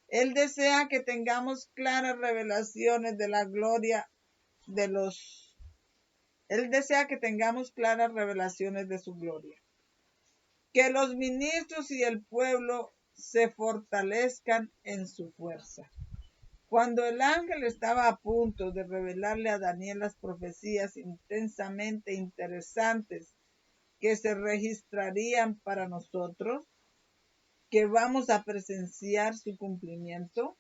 Él desea que tengamos claras revelaciones de la gloria de los... Él desea que tengamos claras revelaciones de su gloria. Que los ministros y el pueblo se fortalezcan en su fuerza. Cuando el ángel estaba a punto de revelarle a Daniel las profecías intensamente interesantes que se registrarían para nosotros, que vamos a presenciar su cumplimiento,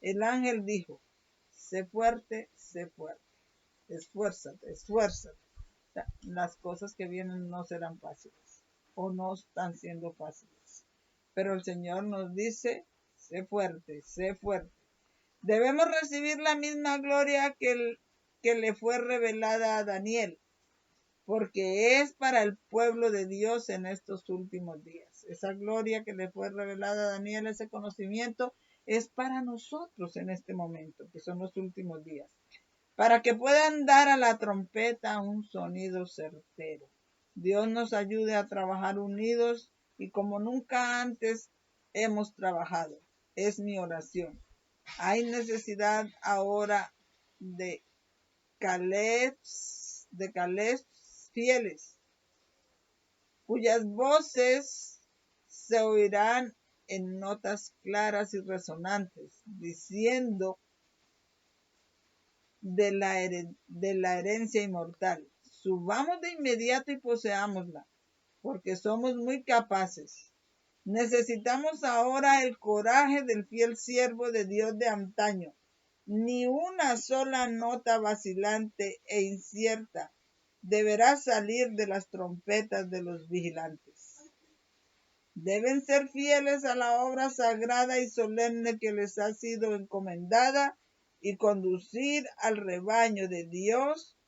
el ángel dijo: sé fuerte, esfuérzate, esfuérzate. O sea, las cosas que vienen no serán fáciles o no están siendo fáciles. Pero el Señor nos dice: sé fuerte, sé fuerte. Debemos recibir la misma gloria que le fue revelada a Daniel, porque es para el pueblo de Dios en estos últimos días. Esa gloria que le fue revelada a Daniel, ese conocimiento, es para nosotros en este momento, que son los últimos días, para que puedan dar a la trompeta un sonido certero. Dios nos ayude a trabajar unidos y como nunca antes hemos trabajado. Es mi oración. Hay necesidad ahora de calebs fieles, cuyas voces se oirán en notas claras y resonantes, diciendo de la herencia inmortal: subamos de inmediato y poseámosla, porque somos muy capaces. Necesitamos ahora el coraje del fiel siervo de Dios de antaño. Ni una sola nota vacilante e incierta deberá salir de las trompetas de los vigilantes. Deben ser fieles a la obra sagrada y solemne que les ha sido encomendada y conducir al rebaño de Dios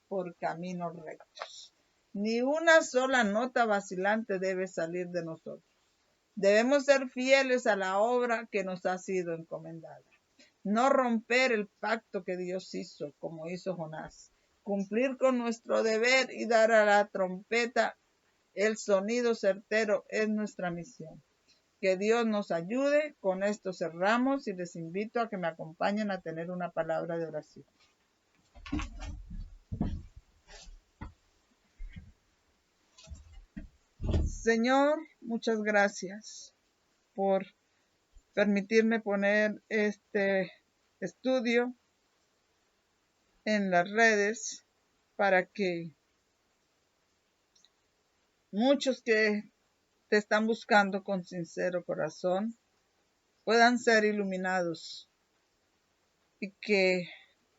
por caminos rectos. Ni una sola nota vacilante debe salir de nosotros. Debemos ser fieles a la obra que nos ha sido encomendada. No romper el pacto que Dios hizo, como hizo Jonás. Cumplir con nuestro deber y dar a la trompeta el sonido certero es nuestra misión. Que Dios nos ayude. Con esto cerramos y les invito a que me acompañen a tener una palabra de oración. Señor, muchas gracias por permitirme poner este estudio en las redes para que muchos que te están buscando con sincero corazón puedan ser iluminados y que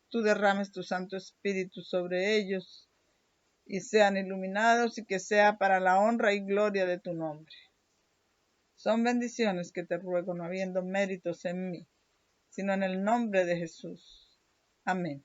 tú derrames tu Santo Espíritu sobre ellos y sean iluminados y que sea para la honra y gloria de tu nombre. Son bendiciones que te ruego, no habiendo méritos en mí, sino en el nombre de Jesús. Amén.